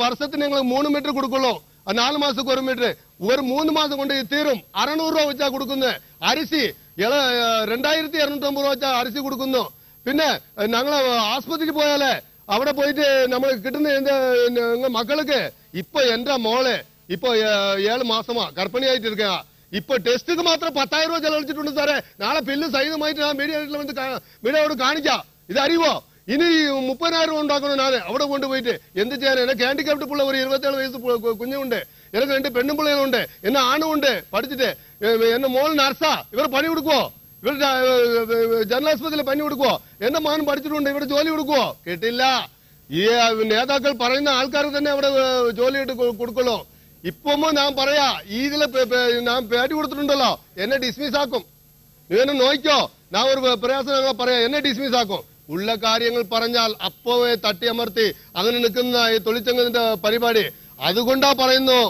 വർഷത്തിന് ഞങ്ങൾ 3 മീറ്റർ കൊടുക്കുള്ളൂ. 4 മാസത്തേക്ക് 1 മീറ്റർ. ഒരു 3 മാസം കൊണ്ട് തീരും. 600 രൂപ വെച്ചാ കൊടുക്കുന്നത്. അരിസി 2,250 രൂപ വെച്ചാ അരിസി കൊടുക്കുന്നു. പിന്നെ ഞങ്ങൾ ആസ്പത്രിക്ക് പോയാലേ അവിടെ പോയിട്ട് നമ്മൾ കിട്ടുന്ന മക്കൾക്ക് ഇപ്പൊ എന്റെ മോളെ ഇപ്പൊ 7 മാസമാ ഗർഭിണിയായിട്ടിരിക്കുക. ഇപ്പൊ ടെസ്റ്റിന് മാത്രം 10,000 രൂപ ചെലവഴിച്ചിട്ടുണ്ട് സാറേ. നാളെ ബില്ല് സഹിതമായിട്ട് ഞാൻ മീഡിയയോട് കാണിക്കാം. ഇതറിയുവോ? ഇനി 30,000 രൂപ ഉണ്ടാക്കണം. ഞാൻ അവിടെ കൊണ്ടുപോയിട്ട് എന്ത് ചെയ്യാൻ? എനിക്ക് ഹാൻഡിക്യാപ്ഡ് പിള്ള ഒരു 27 വയസ്സ് കുഞ്ഞുണ്ട്. എനിക്ക് 2 പെണ്ണും പിള്ളേരുണ്ട്. എന്നെ ആണുണ്ട് പഠിച്ചിട്ട്. എന്റെ മോൾ നർസാ. ഇവർ പണി കൊടുക്കുവോ? ഇവർ ജനറൽ ആസ്പത്രിയിൽ പണി കൊടുക്കുവോ? എന്റെ മകൻ പഠിച്ചിട്ടുണ്ട്. ഇവിടെ ജോലി കൊടുക്കുവോ? കേട്ടില്ല. ഈ നേതാക്കൾ പറയുന്ന ആൾക്കാർ തന്നെ അവിടെ ജോലിയായിട്ട് കൊടുക്കുള്ളൂ. ഇപ്പൊ ഞാൻ പറയാ, ഇതില് ഞാൻ പേടി കൊടുത്തിട്ടുണ്ടല്ലോ, എന്നെ ഡിസ്മിസ് ആക്കും. നീ എന്നെ നോക്കിക്കോ. ഞാൻ ഒരു പ്രയാസം പറയാ, എന്നെ ഡിസ്മിസ് ആക്കും. ഉള്ള കാര്യങ്ങൾ പറഞ്ഞാൽ അപ്പോവേ തട്ടിയമർത്തി അങ്ങനെ നിൽക്കുന്ന ഈ തൊഴിൽസംഘത്തിന്റെ പരിപാടി. അതുകൊണ്ടാ പറയുന്നു,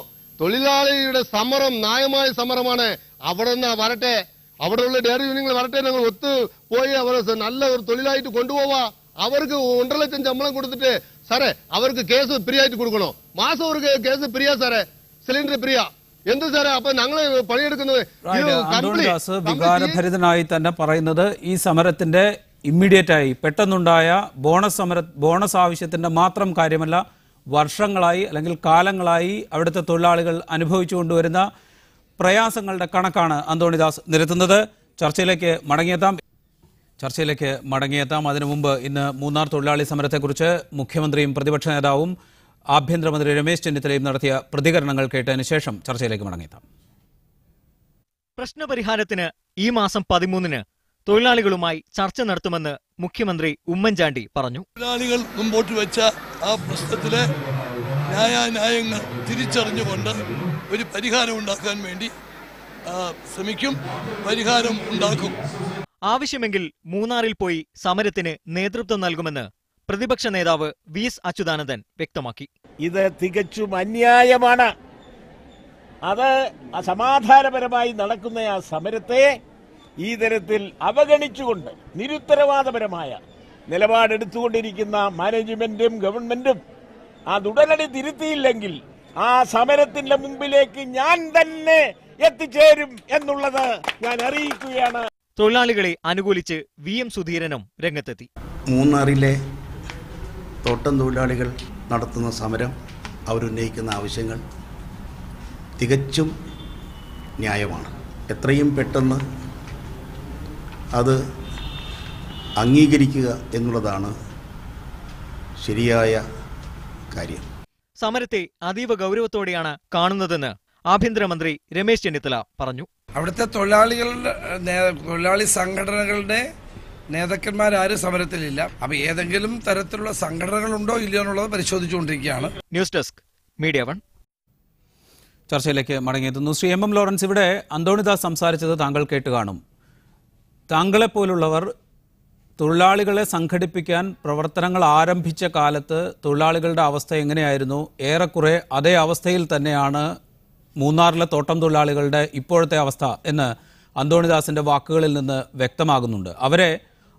തൊഴിലാളിയുടെ സമരം ന്യായമായ സമരമാണ്. അവിടെ നിന്ന് വരട്ടെ, അവിടെയുള്ള ഡയറി യൂണിയനുകൾ വരട്ടെ. ഞങ്ങൾ ഒത്തുപോയി അവർ നല്ല ഒരു തൊഴിലായിട്ട് കൊണ്ടുപോവാ. അവർക്ക് 1.5 ലക്ഷം ശമ്പളം കൊടുത്തിട്ട് സാറേ അവർക്ക് കേസ് ഫ്രീ ആയിട്ട് കൊടുക്കണോ? മാസം ഒരു കേസ് ഫ്രീയാ സാറേ, സിലിണ്ടർ ഫ്രീയാ. എന്ത് സാറേ? അപ്പൊ ഞങ്ങള് പണിയെടുക്കുന്നത് വികാരഭരിതനായി തന്നെ പറയുന്നത് ഈ സമരത്തിന്റെ ഇമ്മീഡിയറ്റ് ആയി പെട്ടെന്നുണ്ടായ ബോണസ് ആവശ്യത്തിന്റെ മാത്രം കാര്യമല്ല, വർഷങ്ങളായി അല്ലെങ്കിൽ കാലങ്ങളായി അവിടുത്തെ തൊഴിലാളികൾ അനുഭവിച്ചു കൊണ്ടുവരുന്ന പ്രയാസങ്ങളുടെ കണക്കാണ് അന്തോണിദാസ് നിരത്തുന്നത്. ചർച്ചയിലേക്ക് മടങ്ങിയെത്താം. അതിനു മുമ്പ് ഇന്ന് മൂന്നാർ തൊഴിലാളി സമരത്തെക്കുറിച്ച് മുഖ്യമന്ത്രിയും പ്രതിപക്ഷ നേതാവും ആഭ്യന്തരമന്ത്രി രമേശ് ചെന്നിത്തലയും നടത്തിയ പ്രതികരണങ്ങൾ കേട്ടതിന് ശേഷം ചർച്ചയിലേക്ക് മടങ്ങിയെത്താം. പ്രശ്നപരിഹാരത്തിന് ഈ മാസം 13-ന് തൊഴിലാളികളുമായി ചർച്ച നടത്തുമെന്ന് മുഖ്യമന്ത്രി ഉമ്മൻചാണ്ടി പറഞ്ഞു. തൊഴിലാളികൾ മുമ്പോട്ട് വെച്ച ആ പ്രശ്നത്തിലെ ന്യായങ്ങൾ തിരിച്ചറിഞ്ഞുകൊണ്ട് ഒരു പരിഹാരം ഉണ്ടാക്കാൻ വേണ്ടി ശ്രമിക്കും, പരിഹാരം ഉണ്ടാക്കും. ആവശ്യമെങ്കിൽ മൂന്നാറിൽ പോയി സമരത്തിന് നേതൃത്വം നൽകുമെന്ന് പ്രതിപക്ഷ നേതാവ് വി.എസ്. അച്യുതാനന്ദൻ വ്യക്തമാക്കി. ഇത് തികച്ചും അന്യായമാണ്. അത് സമാധാനപരമായി നടക്കുന്ന ആ സമരത്തെ ഈ തരത്തിൽ അവഗണിച്ചുകൊണ്ട് നിരുത്തരവാദപരമായ നിലപാടെടുത്തുകൊണ്ടിരിക്കുന്ന മാനേജ്മെന്റും ഗവൺമെന്റും അത് ഉടനടി തിരുത്തിയില്ലെങ്കിൽ ആ സമരത്തിന്റെ മുമ്പിലേക്ക് ഞാൻ തന്നെ എത്തിച്ചേരും എന്നുള്ളത് ഞാൻ അറിയിക്കുകയാണ്. തൊഴിലാളികളെ അനുകൂലിച്ച് വി.എം. സുധീരനും രംഗത്തെത്തി. മൂന്നാറിലെ തോട്ടം തൊഴിലാളികൾ നടത്തുന്ന സമരം, അവരുന്നയിക്കുന്ന ആവശ്യങ്ങൾ തികച്ചും ന്യായമാണ്. എത്രയും പെട്ടെന്ന് അത് അംഗീകരിക്കുക എന്നുള്ളതാണ് ശരിയായ കാര്യം. സമരത്തെ അതീവ ഗൗരവത്തോടെയാണ് കാണുന്നതെന്ന് ആഭ്യന്തരമന്ത്രി രമേശ് ചെന്നിത്തല പറഞ്ഞു. അവിടുത്തെ തൊഴിലാളി സംഘടനകളുടെ നേതാക്കന്മാരും സമരത്തിലില്ല. അപ്പൊ ഏതെങ്കിലും തരത്തിലുള്ള സംഘടനകളുണ്ടോ ഇല്ലയോ എന്നുള്ളത് പരിശോധിച്ചുകൊണ്ടിരിക്കുകയാണ്. News desk media 1. ചർച്ചയിലേക്ക് മടങ്ങിയെത്തുന്നു. ശ്രീ എം ലോറൻസ്, ഇവിടെ അന്തോണിദാസ് സംസാരിച്ചത് താങ്കൾ കേട്ട് കാണും. താങ്കളെപ്പോലുള്ളവർ തൊഴിലാളികളെ സംഘടിപ്പിക്കാൻ പ്രവർത്തനങ്ങൾ ആരംഭിച്ച കാലത്ത് തൊഴിലാളികളുടെ അവസ്ഥ എങ്ങനെയായിരുന്നു? ഏറെക്കുറെ അതേ അവസ്ഥയിൽ തന്നെയാണ് മൂന്നാറിലെ തോട്ടം തൊഴിലാളികളുടെ ഇപ്പോഴത്തെ അവസ്ഥ എന്ന് അന്തോണിദാസിന്റെ വാക്കുകളിൽ നിന്ന് വ്യക്തമാകുന്നുണ്ട്. അവരെ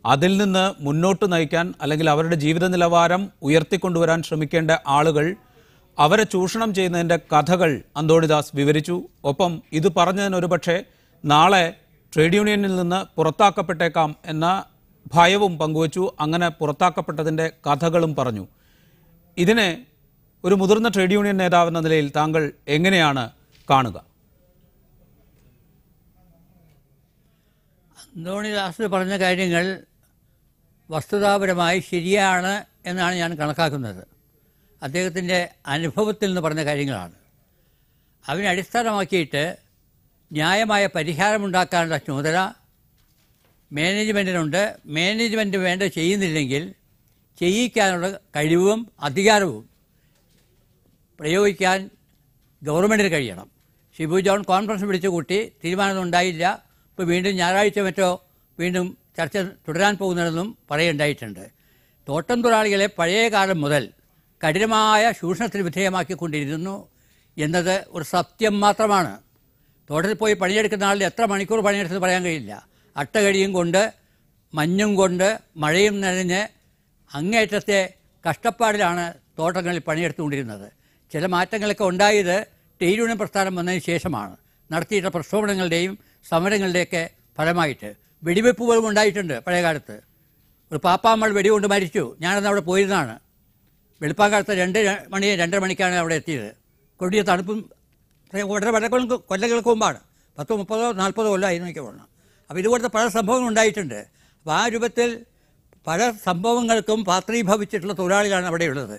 അതിൽ നിന്ന് മുന്നോട്ട് നയിക്കാൻ, അല്ലെങ്കിൽ അവരുടെ ജീവിത നിലവാരം ഉയർത്തിക്കൊണ്ടുവരാൻ ശ്രമിക്കേണ്ട ആളുകൾ അവരെ ചൂഷണം ചെയ്യുന്നതിൻ്റെ കഥകൾ അന്തോണിദാസ് വിവരിച്ചു. ഒപ്പം ഇത് പറഞ്ഞതിന് ഒരുപക്ഷെ നാളെ ട്രേഡ് യൂണിയനിൽ നിന്ന് പുറത്താക്കപ്പെട്ടേക്കാം എന്ന ഭയവും പങ്കുവച്ചു. അങ്ങനെ പുറത്താക്കപ്പെട്ടതിൻ്റെ കഥകളും പറഞ്ഞു. ഇതിനെ ഒരു മുതിർന്ന ട്രേഡ് യൂണിയൻ നേതാവെന്ന നിലയിൽ താങ്കൾ എങ്ങനെയാണ് കാണുക? അന്തോണിദാസ് പറഞ്ഞ കാര്യങ്ങൾ വസ്തുതാപരമായി ശരിയാണ് എന്നാണ് ഞാൻ കണക്കാക്കുന്നത്. അദ്ദേഹത്തിൻ്റെ അനുഭവത്തിൽ നിന്ന് പറഞ്ഞ കാര്യങ്ങളാണ്. അതിനെ അടിസ്ഥാനമാക്കിയിട്ട് ന്യായമായ പരിഹാരമുണ്ടാക്കാനുള്ള ചുമതല മാനേജ്മെൻറ്റിനുണ്ട്. മാനേജ്മെൻറ്റ് വേണ്ട ചെയ്യുന്നില്ലെങ്കിൽ ചെയ്യിക്കാനുള്ള കഴിവും അധികാരവും പ്രയോഗിക്കാൻ ഗവൺമെൻറ്റിന് കഴിയണം. ഷിബു ജോൺ കോൺഫറൻസ് വിളിച്ചു കൂട്ടി, തീരുമാനമൊന്നും ഉണ്ടായില്ല. ഇപ്പോൾ വീണ്ടും ഞായറാഴ്ച മറ്റോ വീണ്ടും ചർച്ച തുടരാൻ പോകുന്നതെന്നും പറയുണ്ടായിട്ടുണ്ട്. തോട്ടം തൊഴിലാളികളെ പഴയ കാലം മുതൽ കഠിനമായ ചൂഷണത്തിന് വിധേയമാക്കിക്കൊണ്ടിരുന്നു എന്നത് ഒരു സത്യം മാത്രമാണ്. തോട്ടത്തിൽ പോയി പണിയെടുക്കുന്ന ആളിൽ എത്ര മണിക്കൂർ പണിയെടുത്തെന്ന് പറയാൻ കഴിയില്ല. അട്ടകടിയും കൊണ്ട്, മഞ്ഞും കൊണ്ട്, മഴയും നനഞ്ഞ് അങ്ങേയറ്റത്തെ കഷ്ടപ്പാടിലാണ് തോട്ടങ്ങളിൽ പണിയെടുത്തുകൊണ്ടിരുന്നത്. ചില മാറ്റങ്ങളൊക്കെ ഉണ്ടായത് ട്രേഡ് യൂണിയൻ പ്രസ്ഥാനം വന്നതിന് ശേഷമാണ്. നടത്തിയിട്ടുള്ള പ്രക്ഷോഭങ്ങളുടെയും സമരങ്ങളുടെയൊക്കെ ഫലമായിട്ട് വെടിവെപ്പുകളും ഉണ്ടായിട്ടുണ്ട്. പഴയ കാലത്ത് ഒരു പാപ്പാമ്മൾ വെടികൊണ്ട് മരിച്ചു. ഞാനന്ന് അവിടെ പോയിരുന്നതാണ്. വെളുപ്പാങ്കാലത്ത് 2 മണിക്കാണ് അവിടെ എത്തിയത്. കൊടിയ തണുപ്പും വളരെ കൊല്ലങ്ങൾക്ക് മുമ്പാണ്. 10, 30, 40 കൊല്ലമായിരുന്നു എനിക്ക് തോന്നുന്നു. അപ്പോൾ ഇതുപോലത്തെ പല സംഭവങ്ങളും ഉണ്ടായിട്ടുണ്ട്. അപ്പോൾ ആ രൂപത്തിൽ പല സംഭവങ്ങൾക്കും പാത്രീഭവിച്ചിട്ടുള്ള തൊഴിലാളികളാണ് അവിടെയുള്ളത്.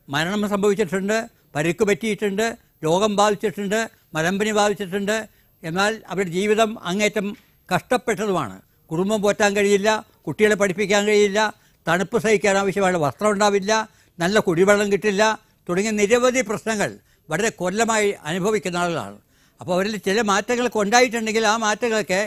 മരണം സംഭവിച്ചിട്ടുണ്ട്, പരിക്ക് പറ്റിയിട്ടുണ്ട്, രോഗം ബാധിച്ചിട്ടുണ്ട്, മലമ്പനി ബാധിച്ചിട്ടുണ്ട്. എന്നാൽ അവരുടെ ജീവിതം അങ്ങേറ്റം കഷ്ടപ്പെട്ടതുമാണ്. കുടുംബം പോറ്റാൻ കഴിയില്ല, കുട്ടികളെ പഠിപ്പിക്കാൻ കഴിയില്ല, തണുപ്പ് സഹിക്കാൻ ആവശ്യമായ വസ്ത്രം ഉണ്ടാവില്ല, നല്ല കുടിവെള്ളം കിട്ടില്ല, തുടങ്ങിയ നിരവധി പ്രശ്നങ്ങൾ വളരെ കൊല്ലമായി അനുഭവിക്കുന്ന ആളുകളാണ്. അപ്പോൾ അവരിൽ ചില മാറ്റങ്ങളൊക്കെ ഉണ്ടായിട്ടുണ്ടെങ്കിൽ ആ മാറ്റങ്ങളൊക്കെ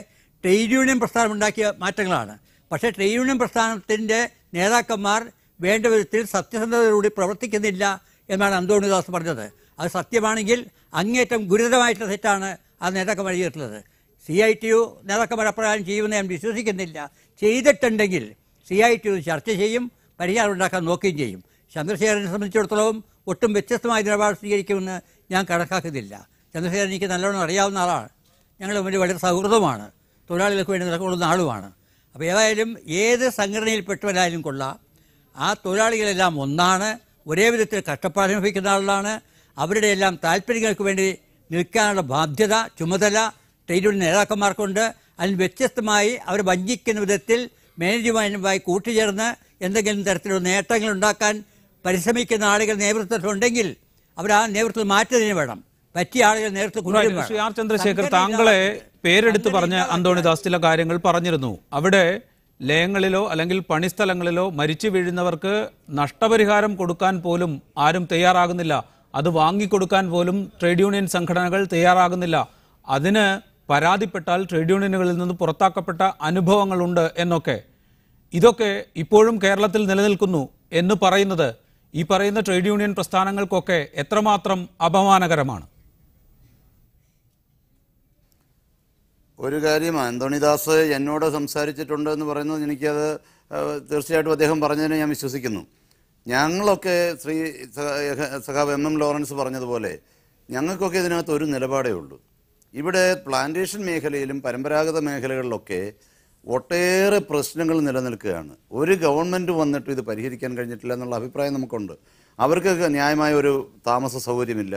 ട്രേഡ് യൂണിയൻ പ്രസ്ഥാനം ഉണ്ടാക്കിയ മാറ്റങ്ങളാണ്. പക്ഷേ ട്രേഡ് യൂണിയൻ പ്രസ്ഥാനത്തിൻ്റെ നേതാക്കന്മാർ വേണ്ട വിധത്തിൽ സത്യസന്ധതയോടുകൂടി പ്രവർത്തിക്കുന്നില്ല എന്നാണ് അന്തോണിദാസ് പറഞ്ഞത്. അത് സത്യമാണെങ്കിൽ അങ്ങേറ്റം ഗുരുതരമായിട്ടുള്ള തെറ്റാണ് ആ നേതാക്കന്മാർ ചെയ്തിട്ടുള്ളത്. CITU നേതാക്കന്മാർ അപ്രകാരം ചെയ്യുമെന്ന് ഞാൻ വിശ്വസിക്കുന്നില്ല. ചെയ്തിട്ടുണ്ടെങ്കിൽ CITU ചർച്ച ചെയ്യും, പരിഹാരം ഉണ്ടാക്കാൻ നോക്കുകയും ചെയ്യും. ചന്ദ്രശേഖരനെ സംബന്ധിച്ചിടത്തോളം ഒട്ടും വ്യത്യസ്തമായ നിലപാട് സ്വീകരിക്കുമെന്ന് ഞാൻ കണക്കാക്കുന്നില്ല. ചന്ദ്രശേഖരൻ എനിക്ക് നല്ലോണം അറിയാവുന്ന ആളാണ്. ഞങ്ങൾ തമ്മിൽ വളരെ സൗഹൃദമാണ്. തൊഴിലാളികൾക്ക് വേണ്ടി നിലകൊള്ളുന്ന ആളുമാണ്. അപ്പോൾ ഏതായാലും ഏത് സംഘടനയിൽപ്പെട്ടവരായാലും കൊള്ളാം, ആ തൊഴിലാളികളെല്ലാം ഒന്നാണ്. ഒരേ വിധത്തിൽ കഷ്ടപ്പാട് അനുഭവിക്കുന്ന ആളുകളാണ്. അവരുടെ എല്ലാം താല്പര്യങ്ങൾക്ക് വേണ്ടി നിൽക്കാനുള്ള ബാധ്യത, ചുമതല ട്രേഡ് യൂണിയൻ നേതാക്കന്മാർക്കുണ്ട്. അതിന് വ്യത്യസ്തമായി അവർ വഞ്ചിക്കുന്ന വിധത്തിൽ മാനേജ്മെൻറ്റുമായി കൂട്ടുചേർന്ന് എന്തെങ്കിലും തരത്തിലുള്ള നേട്ടങ്ങൾ ഉണ്ടാക്കാൻ പരിശ്രമിക്കുന്ന ആളുകൾ നേതൃത്വത്തിലുണ്ടെങ്കിൽ അവർ ആ നേതൃത്വം മാറ്റുന്നതിന് വേണം. പറ്റിയ ആളുകൾ നേതൃത്വം. ശ്രീ ആർ ചന്ദ്രശേഖർ, താങ്കളെ പേരെടുത്ത് പറഞ്ഞ് അന്തോണിദാസ് ചില കാര്യങ്ങൾ പറഞ്ഞിരുന്നു. അവിടെ ലയങ്ങളിലോ അല്ലെങ്കിൽ പണിസ്ഥലങ്ങളിലോ മരിച്ചു വീഴുന്നവർക്ക് നഷ്ടപരിഹാരം കൊടുക്കാൻ പോലും ആരും തയ്യാറാകുന്നില്ല. അത് വാങ്ങിക്കൊടുക്കാൻ പോലും ട്രേഡ് യൂണിയൻ സംഘടനകൾ തയ്യാറാകുന്നില്ല. അതിന് പരാതിപ്പെട്ടാൽ ട്രേഡ് യൂണിയനുകളിൽ നിന്ന് പുറത്താക്കപ്പെട്ട അനുഭവങ്ങളുണ്ട് എന്നൊക്കെ. ഇതൊക്കെ ഇപ്പോഴും കേരളത്തിൽ നിലനിൽക്കുന്നു എന്ന് പറയുന്നത് ഈ പറയുന്ന ട്രേഡ് യൂണിയൻ പ്രസ്ഥാനങ്ങൾക്കൊക്കെ എത്രമാത്രം അപമാനകരമാണ്? ഒരു കാര്യം അന്തോണിദാസ് എന്നോട് സംസാരിച്ചിട്ടുണ്ട് എന്ന് പറയുന്നത് എനിക്കത് തീർച്ചയായിട്ടും അദ്ദേഹം പറഞ്ഞതിനെ ഞാൻ വിശ്വസിക്കുന്നു. ഞങ്ങളൊക്കെ സഖാവ് എം ലോറൻസ് പറഞ്ഞതുപോലെ ഞങ്ങൾക്കൊക്കെ ഇതിനകത്ത് ഒരു നിലപാടേ ഉള്ളൂ. ഇവിടെ പ്ലാന്റേഷൻ മേഖലയിലും പരമ്പരാഗത മേഖലകളിലൊക്കെ ഒട്ടേറെ പ്രശ്നങ്ങൾ നിലനിൽക്കുകയാണ്. ഒരു ഗവൺമെൻറ് വന്നിട്ട് ഇത് പരിഹരിക്കാൻ കഴിഞ്ഞിട്ടില്ല എന്നുള്ള അഭിപ്രായം നമുക്കുണ്ട്. അവർക്ക് ന്യായമായ ഒരു താമസ സൗകര്യമില്ല.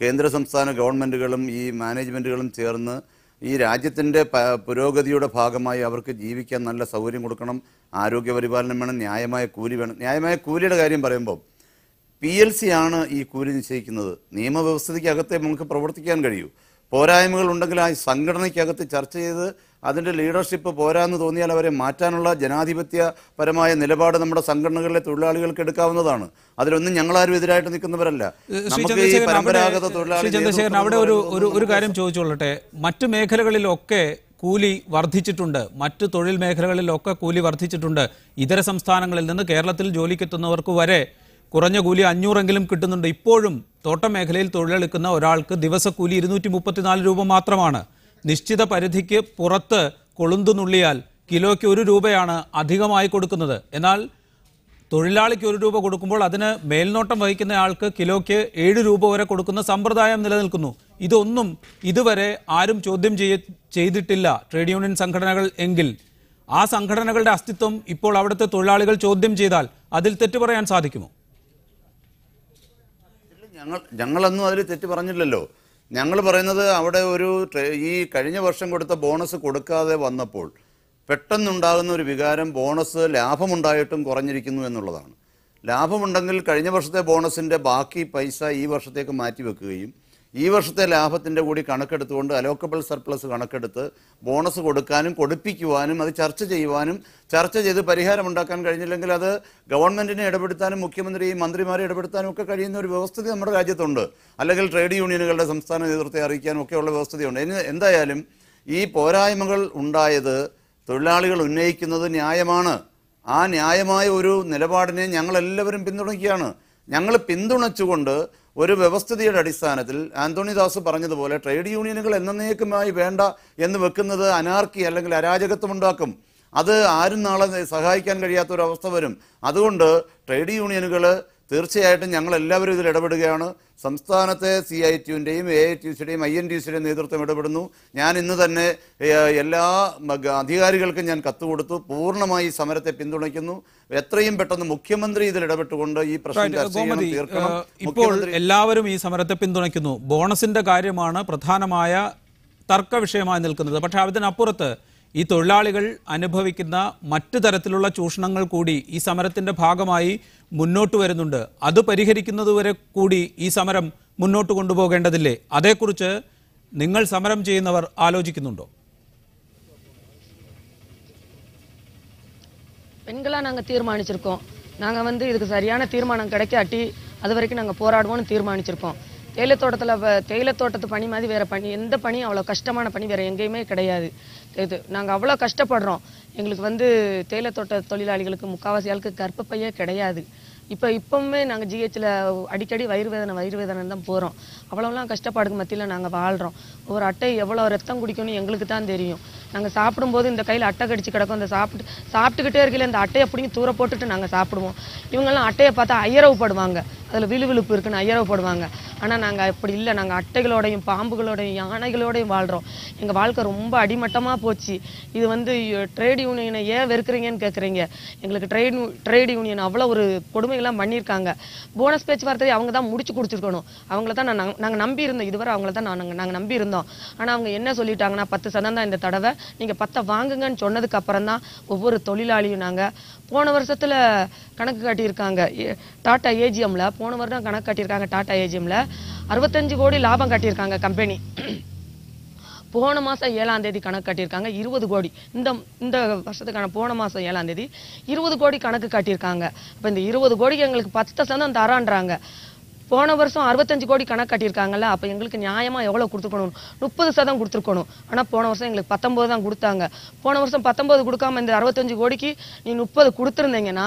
കേന്ദ്ര സംസ്ഥാന ഗവൺമെൻറ്റുകളും ഈ മാനേജ്മെൻറ്റുകളും ചേർന്ന് ഈ രാജ്യത്തിൻ്റെ പുരോഗതിയുടെ ഭാഗമായി അവർക്ക് ജീവിക്കാൻ നല്ല സൗകര്യം കൊടുക്കണം. ആരോഗ്യപരിപാലനം വേണം, ന്യായമായ കൂലി വേണം. ന്യായമായ കൂലിയുടെ കാര്യം പറയുമ്പോൾ PLC ആണ് ഈ കൂലി നിശ്ചയിക്കുന്നത്. നിയമവ്യവസ്ഥയ്ക്കകത്തെ നമുക്ക് പ്രവർത്തിക്കാൻ കഴിയൂ. പോരായ്മകൾ ഉണ്ടെങ്കിൽ ആ സംഘടനയ്ക്കകത്ത് ചർച്ച ചെയ്ത് അതിൻ്റെ ലീഡർഷിപ്പ് പോരാന്ന് തോന്നിയാൽ അവരെ മാറ്റാനുള്ള ജനാധിപത്യപരമായ നിലപാട് നമ്മുടെ സംഘടനകളിലെ തൊഴിലാളികൾക്ക് എടുക്കാവുന്നതാണ്. അതിലൊന്നും ഞങ്ങളാരും എതിരായിട്ട് നിൽക്കുന്നവരല്ല. നമുക്ക് ഈ പരമ്പരാഗത ചന്ദ്രശേഖരൻ, അവിടെ ഒരു കാര്യം ചോദിച്ചോളട്ടെ. മറ്റു മേഖലകളിലൊക്കെ കൂലി വർദ്ധിച്ചിട്ടുണ്ട്, മറ്റു തൊഴിൽ മേഖലകളിലൊക്കെ കൂലി വർദ്ധിച്ചിട്ടുണ്ട്. ഇതര സംസ്ഥാനങ്ങളിൽ നിന്ന് കേരളത്തിൽ ജോലിക്കെത്തുന്നവർക്ക് വരെ കുറഞ്ഞ കൂലി 500 കിട്ടുന്നുണ്ട്. ഇപ്പോഴും തോട്ടം മേഖലയിൽ തൊഴിലെടുക്കുന്ന ഒരാൾക്ക് ദിവസക്കൂലി 234 രൂപ മാത്രമാണ്. നിശ്ചിത പരിധിക്ക് പുറത്ത് കൊളുന്തു നുള്ളിയാൽ കിലോയ്ക്ക് 1 രൂപയാണ് അധികമായി കൊടുക്കുന്നത്. എന്നാൽ തൊഴിലാളിക്ക് 1 രൂപ കൊടുക്കുമ്പോൾ അതിന് മേൽനോട്ടം വഹിക്കുന്ന ആൾക്ക് കിലോയ്ക്ക് 7 രൂപ വരെ കൊടുക്കുന്ന സമ്പ്രദായം നിലനിൽക്കുന്നു. ഇതൊന്നും ഇതുവരെ ആരും ചോദ്യം ചെയ്തിട്ടില്ല ട്രേഡ് യൂണിയൻ സംഘടനകൾ. എങ്കിൽ ആ സംഘടനകളുടെ അസ്തിത്വം ഇപ്പോൾ അവിടുത്തെ തൊഴിലാളികൾ ചോദ്യം ചെയ്താൽ അതിൽ തെറ്റു പറയാൻ സാധിക്കുമോ? ഞങ്ങളൊന്നും അതിൽ തെറ്റ് പറഞ്ഞില്ലല്ലോ. ഞങ്ങൾ പറയുന്നത് അവിടെ ഈ കഴിഞ്ഞ വർഷം കൊടുത്ത ബോണസ് കൊടുക്കാതെ വന്നപ്പോൾ പെട്ടെന്നുണ്ടാകുന്ന ഒരു വികാരം ബോണസ് ലാഭമുണ്ടായിട്ടും കുറഞ്ഞിരിക്കുന്നു എന്നുള്ളതാണ്. ലാഭമുണ്ടെങ്കിൽ കഴിഞ്ഞ വർഷത്തെ ബോണസിൻ്റെ ബാക്കി പൈസ ഈ വർഷത്തേക്ക് മാറ്റിവെക്കുകയും ഈ വർഷത്തെ ലാഭത്തിൻ്റെ കൂടി കണക്കെടുത്തുകൊണ്ട് അലോക്കബിൾ സർപ്ലസ് കണക്കെടുത്ത് ബോണസ് കൊടുക്കാനും കൊടുപ്പിക്കുവാനും അത് ചർച്ച ചെയ്ത് പരിഹാരമുണ്ടാക്കാൻ കഴിഞ്ഞില്ലെങ്കിൽ അത് ഗവൺമെൻറ്റിനെ ഇടപെടുത്താനും മുഖ്യമന്ത്രിയെയും മന്ത്രിമാരെ ഇടപെടുത്താനും ഒക്കെ കഴിയുന്ന ഒരു വ്യവസ്ഥിതി നമ്മുടെ രാജ്യത്തുണ്ട്. അല്ലെങ്കിൽ ട്രേഡ് യൂണിയനുകളുടെ സംസ്ഥാന നേതൃത്വത്തെ അറിയിക്കാനും ഒക്കെയുള്ള വ്യവസ്ഥതയുണ്ട്. എന്തായാലും ഈ പോരായ്മകൾ ഉണ്ടായത് തൊഴിലാളികൾ ഉന്നയിക്കുന്നത് ന്യായമാണ്. ആ ന്യായമായ ഒരു നിലപാടിനെ ഞങ്ങളെല്ലാവരും പിന്തുണയ്ക്കുകയാണ്. ഞങ്ങൾ പിന്തുണച്ചുകൊണ്ട് ഒരു വ്യവസ്ഥിതിയുടെ അടിസ്ഥാനത്തിൽ ആന്തോണിദാസ് പറഞ്ഞതുപോലെ ട്രേഡ് യൂണിയനുകൾ എന്നേക്കുമായി വേണ്ട എന്ന് വെക്കുന്നത് അനാർക്കി അല്ലെങ്കിൽ അരാജകത്വം ഉണ്ടാക്കും. അത് ആരും നാളെ സഹായിക്കാൻ കഴിയാത്തൊരവസ്ഥ വരും. അതുകൊണ്ട് ട്രേഡ് യൂണിയനുകൾ തീർച്ചയായിട്ടും ഞങ്ങളെല്ലാവരും ഇതിൽ ഇടപെടുകയാണ്. സംസ്ഥാനത്തെ CITUവിൻ്റെയും AITUCയുടെയും INTUCയുടെയും നേതൃത്വം ഇടപെടുന്നു. ഞാൻ ഇന്ന് തന്നെ എല്ലാ അധികാരികൾക്കും ഞാൻ കത്ത് കൊടുത്തു. പൂർണ്ണമായി സമരത്തെ പിന്തുണയ്ക്കുന്നു. എത്രയും പെട്ടെന്ന് മുഖ്യമന്ത്രി ഇതിൽ ഇടപെട്ടുകൊണ്ട് ഈ പ്രശ്നം തീർക്കണം. ഇപ്പോൾ എല്ലാവരും ഈ സമരത്തെ പിന്തുണയ്ക്കുന്നു. ബോണസിന്റെ കാര്യമാണ് പ്രധാനമായ തർക്ക വിഷയമായി നിൽക്കുന്നത്. പക്ഷേ അതിനപ്പുറത്ത് ഈ തൊഴിലാളികൾ അനുഭവിക്കുന്ന മറ്റു തരത്തിലുള്ള ചൂഷണങ്ങൾ കൂടി ഈ സമരത്തിന്റെ ഭാഗമായി മുന്നോട്ട് വരുന്നുണ്ട്. അത് പരിഹരിക്കുന്നതുവരെ കൂടി ഈ സമരം മുന്നോട്ട് കൊണ്ടുപോകേണ്ടതില്ലേ? അതേക്കുറിച്ച് നിങ്ങൾ സമരം ചെയ്യുന്നവർ ആലോചിക്കുന്നുണ്ടോ? பெண்களா நாங்க தீர்மானிச்சிருக்கோம். நாங்க வந்து இதுக்கு சரியான தீர்மானம் கிடைக்காட்டி அது வரைக்கும் நாங்க போராடுவோம்னு தீர்மானிச்சிருக்கோம். தேயிலை தோட்டத்து பணி மாதிரி வேற பணி எந்த பணியும் அவ்வளோ கஷ்டமான பணி வேற எங்கேயுமே கிடையாது. இது நாங்கள் அவ்வளோ கஷ்டப்படுறோம். எங்களுக்கு வந்து தேயிலை தோட்ட தொழிலாளிகளுக்கு முக்கால்வாசி ஆளுக்கு கர்ப்பப்பையே கிடையாது. இப்போவுமே நாங்கள் GHல அடிக்கடி வயிறு வேதனை தான் போகிறோம். அவ்வளோலாம் கஷ்டப்பாடுக்கு மத்தியில் நாங்கள் வாழ்கிறோம். ஒரு அட்டை எவ்வளோ ரத்தம் குடிக்கணும்னு எங்களுக்கு தான் தெரியும். நாங்கள் சாப்பிடும்போது இந்த கையில் அட்டை கடிச்சு கிடக்கும். அந்த சாப்பிட்டுக்கிட்டே இருக்கையில் இந்த அட்டையை பிடிங்கி தூர போட்டுட்டு நாங்கள் சாப்பிடுவோம். இவங்கெல்லாம் அட்டையை பார்த்தா ஐயரவுப்படுவாங்க. அதில் விழுவிழுப்பு இருக்குன்னு ஐயரப்படுவாங்க. ஆனால் நாங்கள் அப்படி இல்லை. நாங்கள் அட்டைகளோடையும் பாம்புகளோடையும் யானைகளோடையும் வாழ்கிறோம். எங்கள் வாழ்க்கை ரொம்ப அடிமட்டமாக போச்சு. இது வந்து ட்ரேட் யூனியனை ஏன் வெறுக்கிறீங்கன்னு கேட்குறீங்க. எங்களுக்கு ட்ரேட் யூனியன் அவ்வளோ ஒரு கொடுமைகள்லாம் பண்ணியிருக்காங்க. போனஸ் பேச்சுவார்த்தையை அவங்க தான் முடிச்சு கொடுத்துருக்கணும். அவங்கள தான் நாங்கள் நம்பி இருந்தோம். இதுவரை அவங்கள தான் நாங்கள் நம்பி இருந்தோம். ஆனால் அவங்க என்ன சொல்லிட்டாங்கன்னா 10% தான் இந்த தடவை, நீங்கள் 10 வாங்குங்கன்னு சொன்னதுக்கு அப்புறம் தான் ஒவ்வொரு தொழிலாளியும் நாங்கள் போன வருஷத்தில் கணக்கு காட்டியிருக்காங்க. டாடா ஏஜிஎம்ல போன வருடம் கணக்கு காட்டியிருக்காங்க. டாடா ஏஜிஎம்ல 65 கோடி லாபம் காட்டியிருக்காங்க கம்பெனி. போன மாதம் 7ஆம் தேதி கணக்கு காட்டியிருக்காங்க 20 கோடி. இந்த வருஷத்துக்கான போன மாதம் 7ஆம் தேதி 20 கோடி கணக்கு காட்டியிருக்காங்க. அப்போ இந்த 20 கோடிக்கு எங்களுக்கு 10% தரான்றாங்க. போன வருஷம் 65 கோடி கணக்கு காட்டியிருக்காங்கல்ல, அப்போ எங்களுக்கு நியாயமாக எவ்வளோ கொடுத்துருக்கணும்? 30% கொடுத்துருக்கணும். ஆனால் போன வருஷம் எங்களுக்கு 19 தான் கொடுத்தாங்க. போன வருஷம் 19 கொடுக்காம இந்த 65 கோடிக்கு நீ 30 கொடுத்துருந்தீங்கன்னா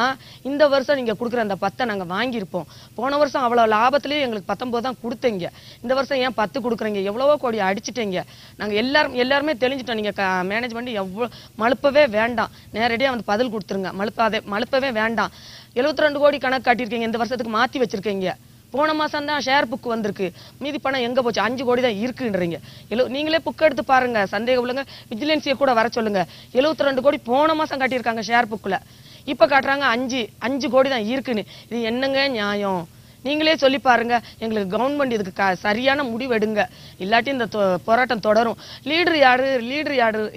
இந்த வருஷம் நீங்கள் கொடுக்குற அந்த 10 நாங்கள் வாங்கியிருப்போம். போன வருஷம் அவ்வளோ லாபத்துலேயே எங்களுக்கு 19 தான் கொடுத்தீங்க. இந்த வருஷம் ஏன் 10 கொடுக்குறீங்க? எவ்வளவோ கோடி அடிச்சிட்டீங்க. நாங்கள் எல்லாருமே தெளிஞ்சிட்டோம். நீங்கள் மேனேஜ்மெண்ட் எவ்வளோ மழுப்பவே வேண்டாம், நேரடியாக வந்து பதில் கொடுத்துருங்க. மழுப்பவே வேண்டாம். 72 கோடி கணக்கு காட்டியிருக்கீங்க, இந்த வருஷத்துக்கு மாற்றி வச்சிருக்கீங்க. போன மாதம் தான் ஷேர் புக் வந்திருக்கு, மீதி பணம் எங்கே போச்சு? 5 கோடி தான் இருக்குன்றீங்க. நீங்களே புக் எடுத்து பாருங்க, சந்தேகம் உள்ளங்க விஜிலன்ஸியை கூட வர சொல்லுங்க. 72 கோடி போன மாதம் காட்டியிருக்காங்க ஷேர் புக்கில். இப்போ காட்டுறாங்க 5 கோடி தான் இருக்குன்னு. இது என்னங்க நியாயம்? நீங்களே சொல்லி பாருங்க. எங்களுக்கு கவர்மெண்ட் இதுக்கு சரியான முடிவு எடுங்க, இல்லாட்டி இந்த போராட்டம் தொடரும். லீடர்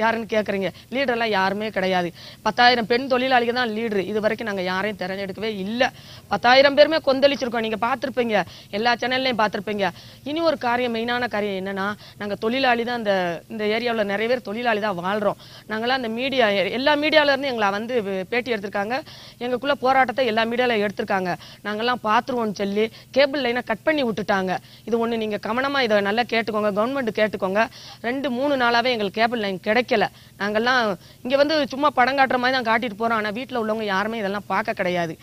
யாருன்னு கேட்குறீங்க. லீடர்லாம் யாருமே கிடையாது. 10,000 பெண் தொழிலாளிகள் தான் லீடர். இது வரைக்கும் நாங்கள் யாரையும் திரஞ்செடுக்கவே இல்லை. 10,000 பேருமே கொந்தளிச்சிருக்கோம். நீங்கள் பார்த்துருப்பீங்க, எல்லா சேனல்லையும் பார்த்துருப்பீங்க. இனி ஒரு காரியம், மெயினான காரியம் என்னன்னா, நாங்கள் தொழிலாளி தான். இந்த ஏரியாவில் நிறைய பேர் தொழிலாளி தான் வாழ்கிறோம். நாங்களாம் அந்த மீடியா, எல்லா மீடியாவிலேருந்து எங்களை வந்து பேட்டி எடுத்திருக்காங்க. எங்களுக்குள்ள போராட்டத்தை எல்லா மீடியாவில் எடுத்திருக்காங்க. நாங்கள்லாம் பார்த்துருவோம்னு சொல்லி கேபிள் லைனை கட் பண்ணி விட்டுட்டாங்க. இது ஒண்ணு நீங்க கவனமா இதை நல்லா கேட்டுக்கோங்க, கவர்மெண்ட் கேட்டுக்கோங்க. 2-3 நாளாவே எங்களுக்கு கேபிள் லைன் கிடைக்கல. நாங்கெல்லாம் இங்க வந்து சும்மா படம் காட்டுற மாதிரி தான் காட்டிட்டு போறோம். ஆனா வீட்டுல உள்ளவங்க யாருமே இதெல்லாம் பார்க்க கிடையாது.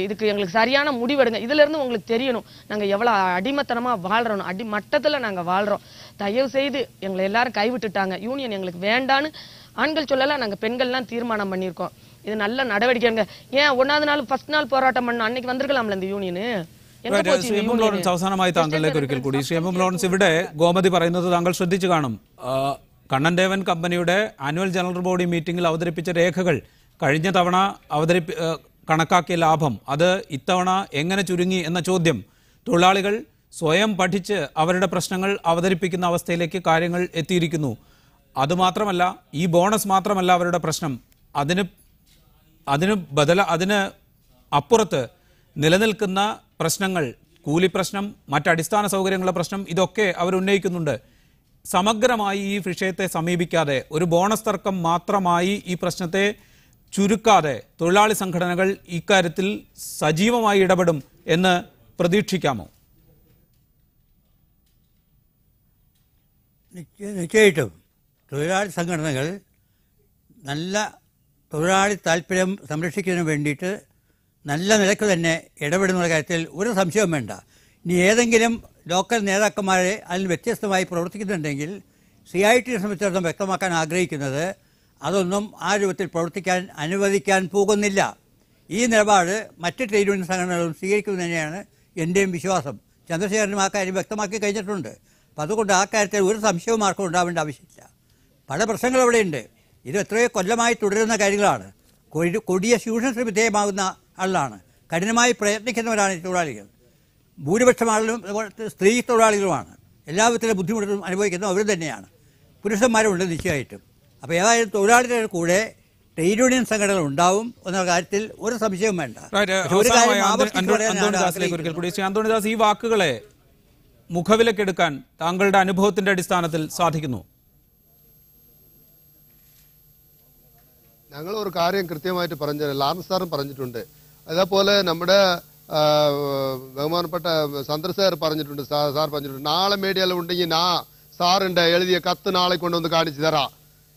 இதுக்கு எங்களுக்கு சரியான முடிவெடுங்க. இதுல இருந்து உங்களுக்கு தெரியணும் நாங்க எவ்வளவு அடிமத்தனமா வாழ்றோம், அடிமட்டத்துல நாங்க வாழ்றோம். தயவு செய்து எங்களை எல்லாரும் கைவிட்டுட்டாங்க. யூனியன் எங்களுக்கு வேண்டான்னு ஆண்கள் சொல்லல, நாங்க பெண்கள்லாம் தீர்மானம் பண்ணியிருக்கோம். இது நல்ல நடவடிக்கைங்க. ஏன் 1வது நாள் ஃபர்ஸ்ட் நாள் போராட்டம் பண்ண அன்னைக்கு வந்திருக்கலாம்ல இந்த യൂണിയന്. അവസാനമായി താങ്കളിലേക്ക് ഒരിക്കൽ കൂടി. ശ്രീ എം ലോറൻസ്, ഇവിടെ ഗോമതി പറയുന്നത് താങ്കൾ ശ്രദ്ധിച്ചു കാണും. കണ്ണൻ ദേവൻ കമ്പനിയുടെ ആനുവൽ ജനറൽ ബോഡി മീറ്റിംഗിൽ അവതരിപ്പിച്ച രേഖകൾ കഴിഞ്ഞ തവണ കണക്കാക്കിയ ലാഭം അത് ഇത്തവണ എങ്ങനെ ചുരുങ്ങി എന്ന ചോദ്യം തൊഴിലാളികൾ സ്വയം പഠിച്ച് അവരുടെ പ്രശ്നങ്ങൾ അവതരിപ്പിക്കുന്ന അവസ്ഥയിലേക്ക് കാര്യങ്ങൾ എത്തിയിരിക്കുന്നു. അതുമാത്രമല്ല, ഈ ബോണസ് മാത്രമല്ല അവരുടെ പ്രശ്നം, അതിന് അപ്പുറത്ത് നിലനിൽക്കുന്ന പ്രശ്നങ്ങൾ, കൂലി പ്രശ്നം, മറ്റടിസ്ഥാന സൗകര്യങ്ങളുടെ പ്രശ്നം, ഇതൊക്കെ അവർ ഉന്നയിക്കുന്നുണ്ട്. സമഗ്രമായി ഈ വിഷയത്തെ സമീപിക്കാതെ, ഒരു ബോണസ് തർക്കം മാത്രമായി ഈ പ്രശ്നത്തെ ചുരുക്കാതെ തൊഴിലാളി സംഘടനകൾ ഇക്കാര്യത്തിൽ സജീവമായി ഇടപെടും എന്ന് പ്രതീക്ഷിക്കാമോ? നിശ്ചയമായിട്ടും തൊഴിലാളി സംഘടനകൾ നല്ല തൊഴിലാളി താല്പര്യം സംരക്ഷിക്കുന്നതിന് വേണ്ടിയിട്ട് നല്ല നിലക്ക് തന്നെ ഇടപെടുന്ന കാര്യത്തിൽ ഒരു സംശയവും വേണ്ട. ഇനി ഏതെങ്കിലും ലോക്കൽ നേതാക്കന്മാരെ അതിന് വ്യത്യസ്തമായി പ്രവർത്തിക്കുന്നുണ്ടെങ്കിൽ CIT സംബന്ധിച്ചിടത്തോളം വ്യക്തമാക്കാൻ ആഗ്രഹിക്കുന്നത് അതൊന്നും ആ രൂപത്തിൽ പ്രവർത്തിക്കാൻ അനുവദിക്കാൻ പോകുന്നില്ല. ഈ നിലപാട് മറ്റ് ട്രേഡ് യൂണിയൻ സംഘടനകളും സ്വീകരിക്കുന്നത് തന്നെയാണ് എൻ്റെയും വിശ്വാസം. ചന്ദ്രശേഖരനും ആ കാര്യം വ്യക്തമാക്കി കഴിഞ്ഞിട്ടുണ്ട്. അപ്പം അതുകൊണ്ട് ആ കാര്യത്തിൽ ഒരു സംശയവും ആർക്കും ഉണ്ടാവേണ്ട ആവശ്യമില്ല. പല പ്രശ്നങ്ങളും അവിടെയുണ്ട്. ഇത് എത്രയോ കൊല്ലമായി തുടരുന്ന കാര്യങ്ങളാണ്. കൊടിയ ചൂഷണത്തിന് വിധേയമാകുന്ന ആളാണ്. കഠിനമായി പ്രയത്നിക്കുന്നവരാണ് ഈ തൊഴിലാളികൾ. ഭൂരിപക്ഷം ആളുകളും സ്ത്രീ തൊഴിലാളികളുമാണ്. എല്ലാവിധത്തിലും ബുദ്ധിമുട്ടും അനുഭവിക്കുന്നത് അവർ തന്നെയാണ്. പുരുഷന്മാരുണ്ട് നിശ്ചയമായിട്ടും. അപ്പോൾ ഏതായാലും തൊഴിലാളികളുടെ കൂടെ ട്രേഡ് യൂണിയൻ സംഘടനകൾ ഉണ്ടാവും എന്ന കാര്യത്തിൽ ഒരു സംശയവും വേണ്ട. അന്തോണിദാസ്, ഈ വാക്കുകളെ മുഖവിലക്കെടുക്കാൻ താങ്കളുടെ അനുഭവത്തിന്റെ അടിസ്ഥാനത്തിൽ സാധിക്കുന്നു? ഞങ്ങൾ ഒരു കാര്യം കൃത്യമായിട്ട് പറഞ്ഞു, ലാർൻസ് സാറും പറഞ്ഞിട്ടുണ്ട്. അതേപോലെ നമ്മുടെ ബഹുമാനപ്പെട്ട ചന്ദ്രശേഖർ പറഞ്ഞിട്ടുണ്ട്, സാർ പറഞ്ഞിട്ടുണ്ട്. നാളെ മീഡിയയിൽ ഉണ്ടെങ്കിൽ സാറിന്റെ എഴുതിയ കത്ത് നാളെ കൊണ്ടുവന്ന് കാണിച്ചു തരാം.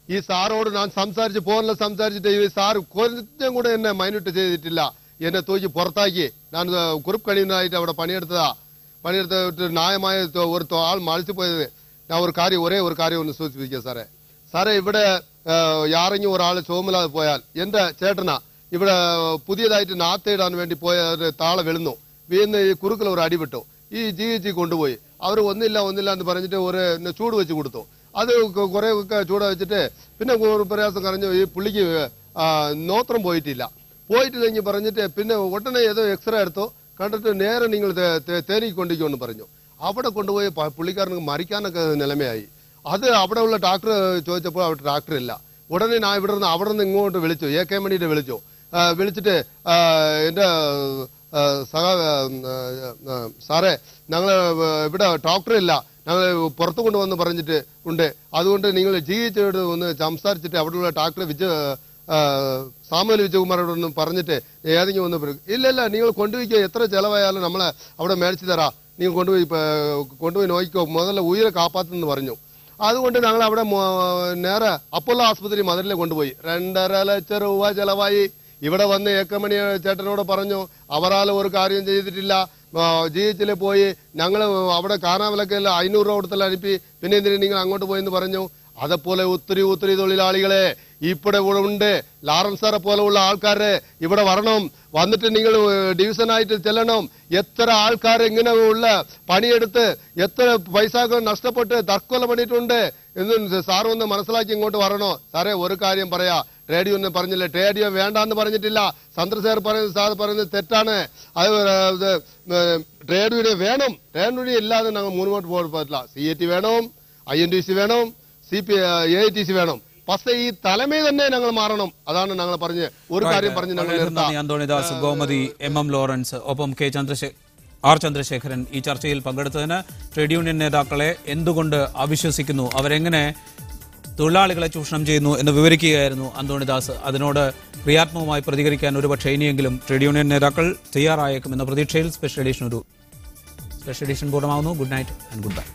ഈ സാറോട് ഞാൻ സംസാരിച്ച് ഫോണിൽ സംസാരിച്ചിട്ട് ഈ സാർ കുറച്ചും കൂടെ എന്നെ മൈന്യൂട്ട് ചെയ്തിട്ടില്ല. എന്നെ തൂക്കി പുറത്താക്കി. ഞാൻ കുറിപ്പ് കഴിയുന്നതായിട്ട് അവിടെ പണിയെടുത്തിട്ട് ന്യായമായ ഒരു ആൾ മത്സ്യ പോയത്. ഞാൻ ഒരേ ഒരു കാര്യം ഒന്ന് സൂചിപ്പിക്കുക സാറേ. ഇവിടെ ആരെങ്കിലും ഒരാൾ ചോമലാതെ പോയാൽ, എന്റെ ചേട്ടനാ ഇവിടെ പുതിയതായിട്ട് നാത്തയിടാൻ വേണ്ടി പോയ താളെ വെളുന്നു. പിന്നെ ഈ കുറുക്കൽ ഒരു അടിവിട്ടു. ഈ GH കൊണ്ടുപോയി അവർ ഒന്നില്ല എന്ന് പറഞ്ഞിട്ട് ഒരു ചൂട് വെച്ച് കൊടുത്തു. അത് കുറെ ഒക്കെ ചൂട് വെച്ചിട്ട് പിന്നെ ഒരു പ്രയാസം കറഞ്ഞു. ഈ പുള്ളിക്ക് നോത്രം പോയിട്ടില്ല. പോയിട്ട് കഴിഞ്ഞ് പറഞ്ഞിട്ട് പിന്നെ ഉടനെ ഏതോ എക്സ്റേ എടുത്തോ കണ്ടിട്ട് നേരെ നിങ്ങൾ തേനിക്ക് കൊണ്ടിരിക്കുമെന്ന് പറഞ്ഞു. അവിടെ കൊണ്ടുപോയി പുള്ളിക്കാരന് മരിക്കാനൊക്കെ നിലമയായി. അത് അവിടെ ഉള്ള ഡോക്ടർ ചോദിച്ചപ്പോൾ അവിടെ ഡോക്ടർ ഇല്ല. ഉടനെ ഞാൻ അവിടെ നിന്ന് ഇങ്ങോട്ട് വിളിച്ചു, AK മണിയുടെ വിളിച്ചു. വിളിച്ചിട്ട് എൻ്റെ സാറേ ഞങ്ങൾ ഇവിടെ ഡോക്ടറില്ല, ഞങ്ങൾ പുറത്തു കൊണ്ടുവന്ന് പറഞ്ഞിട്ട് ഉണ്ട്. അതുകൊണ്ട് നിങ്ങൾ GH ഒന്ന് സംസാരിച്ചിട്ട് അവിടെയുള്ള ഡോക്ടറെ സാമുവൽ വിജയകുമാരോടൊന്ന് പറഞ്ഞിട്ട് ഏതെങ്കിലും ഒന്ന് ഇല്ല നിങ്ങൾ കൊണ്ടുപോയിക്കോ, എത്ര ചെലവായാലും നമ്മളെ അവിടെ മേടിച്ചു തരാം, നിങ്ങൾ കൊണ്ടുപോയി നോക്കിക്കോ, മുതല ഉയരെ കാപ്പാത്തെന്ന് പറഞ്ഞു. അതുകൊണ്ട് ഞങ്ങൾ അവിടെ നേരെ അപ്പോളോ ആസ്പത്രി മധുരയിൽ കൊണ്ടുപോയി. 2.5 ലക്ഷം രൂപ ചെലവായി. ഇവിടെ വന്ന് ഏക്കമണി ചേട്ടനോട് പറഞ്ഞു, അവരാൽ ഒരു കാര്യം ചെയ്തിട്ടില്ല. GH പോയി ഞങ്ങൾ അവിടെ കാണാമലൊക്കെ 500 രൂപ കൊടുത്തല്ല അനുപ്പി, പിന്നെ എന്തിനു നിങ്ങൾ അങ്ങോട്ട് പോയെന്ന് പറഞ്ഞു. അതേപോലെ ഒത്തിരി തൊഴിലാളികളെ ഇവിടെ ഉണ്ട്. ലാറൻസ് സാറെ പോലെയുള്ള ആൾക്കാരെ ഇവിടെ വരണം, വന്നിട്ട് നിങ്ങൾ ഡിവിഷനായിട്ട് ചെല്ലണം. എത്ര ആൾക്കാർ ഇങ്ങനെ ഉള്ള പണിയെടുത്ത് എത്ര പൈസ നഷ്ടപ്പെട്ട് തർക്കൊല പണിയിട്ടുണ്ട് എന്ന് സാർ ഒന്ന് മനസ്സിലാക്കി ഇങ്ങോട്ട് വരണോ. സാറേ ഒരു കാര്യം പറയാ, റേഡിയോ ഒന്നും പറഞ്ഞില്ല, റേഡിയോ വേണ്ടാന്ന് പറഞ്ഞിട്ടില്ല. സാർ പറയുന്നത് തെറ്റാണ്. അത് റേഡിയോ വേണം, റേഡിയോ ഇല്ലാതെ ഞങ്ങൾ മുന്നോട്ട് പോകാൻ പറ്റില്ല. CAT വേണം, INTC വേണം, AITC വേണം. പക്ഷേ ഈ തലമേ തന്നെ ഞങ്ങൾ മാറണം. അതാണ് ഞങ്ങൾ പറഞ്ഞ് ഒരു കാര്യം പറഞ്ഞ് ഞങ്ങൾ അന്തോണിദാസ്, ഗോമതി, MM ലോറൻസ്, ഒപ്പം R ചന്ദ്രശേഖരൻ ഈ ചർച്ചയിൽ പങ്കെടുത്തതിന്. ട്രേഡ് യൂണിയൻ നേതാക്കളെ എന്തുകൊണ്ട് അവിശ്വസിക്കുന്നു, അവരെങ്ങനെ തൊഴിലാളികളെ ചൂഷണം ചെയ്യുന്നു എന്ന് വിവരിക്കുകയായിരുന്നു അന്തോണിദാസ്. അതിനോട് ക്രിയാത്മകമായി പ്രതികരിക്കാൻ ഒരുപക്ഷെ ഇനിയെങ്കിലും ട്രേഡ് യൂണിയൻ നേതാക്കൾ തയ്യാറായേക്കും എന്ന പ്രതീക്ഷയിൽ സ്പെഷ്യൽ എഡിഷൻ പൂർണ്ണമാകുന്നു. Good night and good bye.